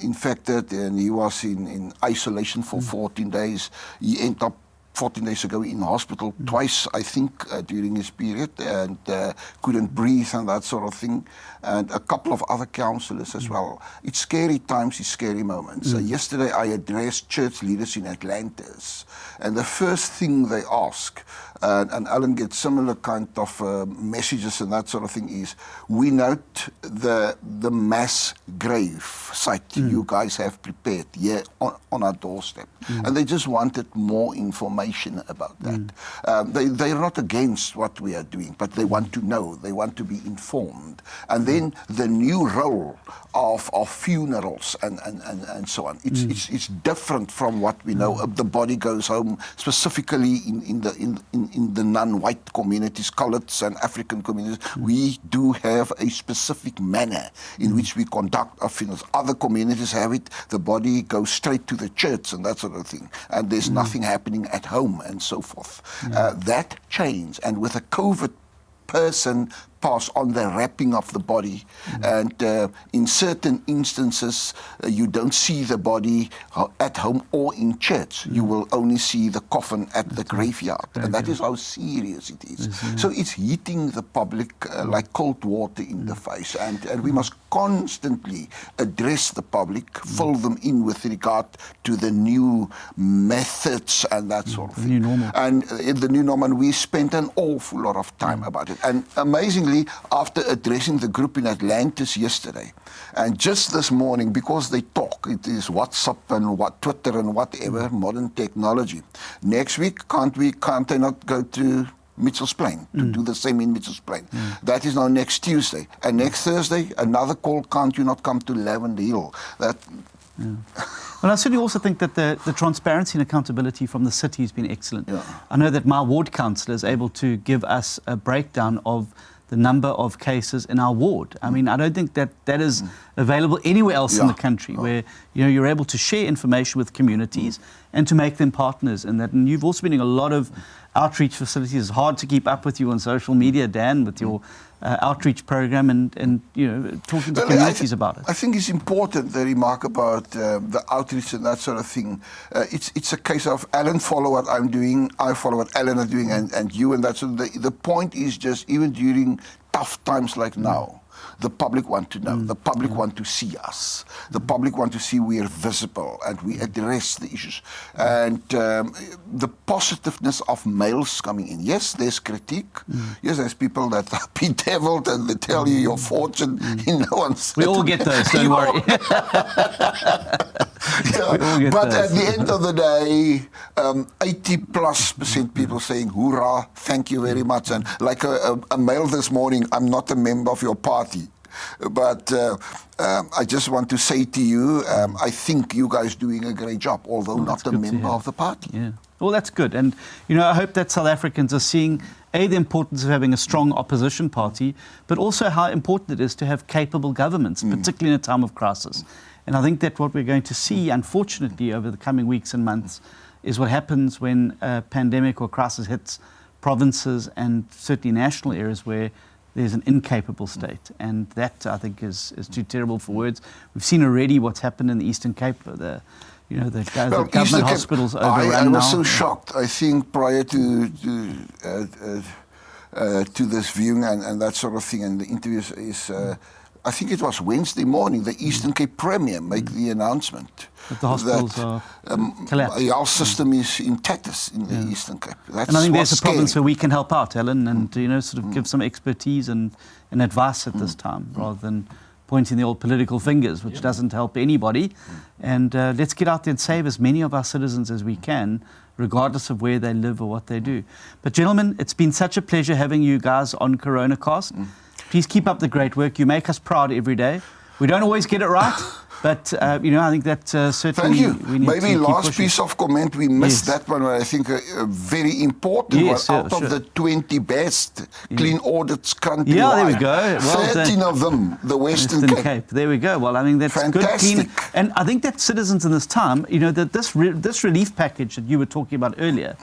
infected, and he was in isolation for 14 days. He ended up 14 days ago in hospital twice, I think, during his period, and couldn't breathe and that sort of thing. And a couple of other councillors as well. It's scary times, it's scary moments. Yesterday I addressed church leaders in Atlantis, and the first thing they ask, and Alan gets similar kind of messages and that sort of thing, is we note the mass grave site you guys have prepared here on our doorstep. And they just wanted more information about that. They're not against what we are doing, but they want to know, they want to be informed. And then the new role of funerals and so on. It's different from what we know. The body goes home, specifically in the non-white communities, Khayelitsha and African communities. We do have a specific manner in which we conduct our funerals. Other communities have it. The body goes straight to the church and that sort of thing. And there's nothing happening at home and so forth. That changed. And with a COVID person pass on the wrapping of the body, and in certain instances you don't see the body at home or in church. You will only see the coffin at the graveyard, and that is how serious it is. So it's hitting the public like cold water in the face, and we must constantly address the public, fill them in with regard to the new methods and that sort of thing. The new normal. And in the new normal, we spent an awful lot of time about it. And amazingly, after addressing the group in Atlantis yesterday, and just this morning, because they talk, it is WhatsApp and Twitter and whatever, modern technology. Next week, can't they not go to Mitchell's Plain to do the same in Mitchell's Plain? That is now next Tuesday. And next Thursday, another call, can't you not come to Lavender Hill? Well, I certainly also think that the transparency and accountability from the city has been excellent. I know that my ward councillor is able to give us a breakdown of the number of cases in our ward. I mean, I don't think that is available anywhere else in the country, where you're able to share information with communities and to make them partners in that. And you've also been doing a lot of outreach facilities. It's hard to keep up with you on social media, Dan, with your outreach program and talking to communities about it. I think it's important, the remark about the outreach and that sort of thing. It's a case of Alan follow what I'm doing, I follow what Alan are doing, and you and that. So the point is just, even during tough times like now, the public want to know. The public want to see us. The public want to see we are visible and we address the issues. And the positiveness of mails coming in. Yes, there's critique. Yes, there's people that are bedeviled and they tell you your fortune in no one's. We all get those, don't worry. But at the end of the day, 80+% people saying, hoorah, thank you very much. And like a mail this morning, I'm not a member of your party. But I just want to say to you, I think you guys doing a great job, although not a member of the party. Yeah. Well, that's good. And, I hope that South Africans are seeing, the importance of having a strong opposition party, but also how important it is to have capable governments, particularly in a time of crisis. And I think that what we're going to see, unfortunately, over the coming weeks and months, is what happens when a pandemic or crisis hits provinces and certainly national areas where there's an incapable state. And that, I think, is too terrible for words. We've seen already what's happened in the Eastern Cape. The government hospitals overrun I was now. so shocked. I think prior to this viewing and that sort of thing, and the interviews is, I think it was Wednesday morning, the Eastern Cape Premier made the announcement that the hospitals are collapsed. The health system is in tatters in the Eastern Cape. That's and I think there's a scary. province where we can help out, Helen, and sort of give some expertise and advice at this time, rather than pointing the old political fingers, which doesn't help anybody. And let's get out there and save as many of our citizens as we can, regardless of where they live or what they do. But gentlemen, it's been such a pleasure having you guys on Coronacast. Please keep up the great work. You make us proud every day. We don't always get it right, but I think that certainly Thank you. we need Maybe to keep last pushing. piece of comment, we missed Yes. that one, but I think very important. Yes, one. Out sure. of the 20 best clean audits countrywide, Yeah, there we go. Well 13 done. of them, the Western Cape. There we go. Well, I mean, that's good Fantastic. cleaning. And I think that citizens in this time, that this relief package that you were talking about earlier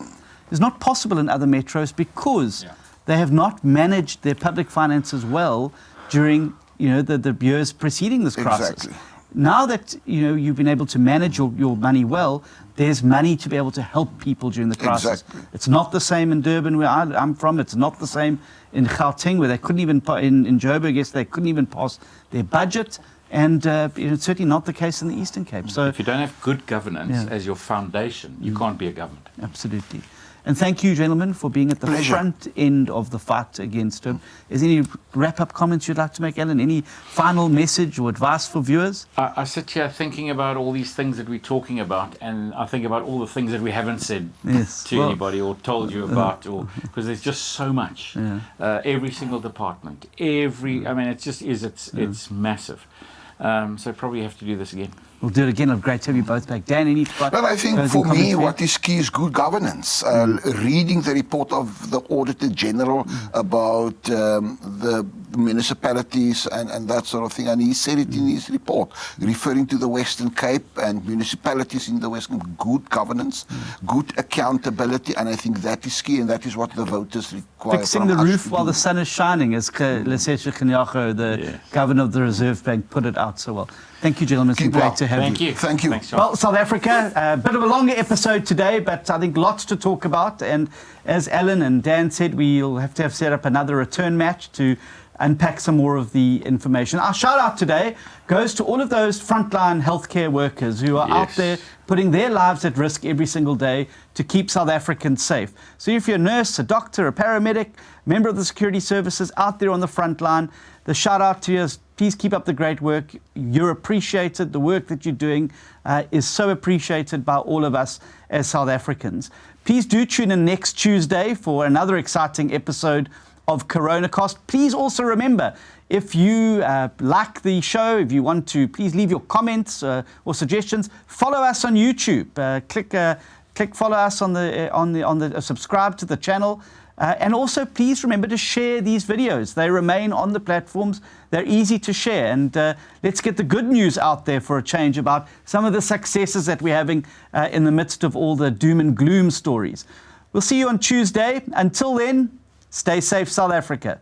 is not possible in other metros because they have not managed their public finances well during, the years preceding this crisis. Exactly. Now that, you've been able to manage your money well, there's money to be able to help people during the crisis. Exactly. It's not the same in Durban, where I'm from. It's not the same in Gauteng, where they couldn't even, in Joburg, yes, they couldn't even pass their budget. And it's certainly not the case in the Eastern Cape. So If you don't have good governance as your foundation, you can't be a government. absolutely. And thank you, gentlemen, for being at the Pleasure. front end of the fight against him. Is there any wrap-up comments you'd like to make, Alan? Any final message or advice for viewers? I sit here thinking about all these things that we're talking about, and I think about all the things that we haven't said Yes, to well, anybody or told you about, because there's just so much. Every single department, it's massive. So probably have to do this again. We'll do it again. It'll be great to have you both back. Dan, any Well, I think closing for me, comments there? what is key is good governance. Reading the report of the Auditor General about the municipalities and that sort of thing, and he said it in his report, referring to the Western Cape and municipalities in the Western Cape, good governance, good accountability, and I think that is key, and that is what the voters require. Fixing from the us roof to while do. the sun is shining, as Khayelitsha Khanyago, the governor of the Reserve Bank, put it out so well. Thank you, gentlemen. It's been Keep great well. to have Thank you. Thank you. Thanks, John. Well, South Africa, a bit of a longer episode today, but I think lots to talk about. And as Alan and Dan said, we'll have to set up another return match to unpack some more of the information. Our shout out today goes to all of those frontline healthcare workers who are out there putting their lives at risk every single day to keep South Africans safe. So if you're a nurse, a doctor, a paramedic, member of the security services out there on the front line, the shout out to you is please keep up the great work. You're appreciated. The work that you're doing is so appreciated by all of us as South Africans. Please do tune in next Tuesday for another exciting episode of Coronacast. Please also remember, if you like the show, if you want to, please leave your comments or suggestions. Follow us on YouTube. Click follow us on the subscribe to the channel. And also, please remember to share these videos. They remain on the platforms. They're easy to share. And let's get the good news out there for a change about some of the successes that we're having in the midst of all the doom and gloom stories. We'll see you on Tuesday. Until then, stay safe, South Africa.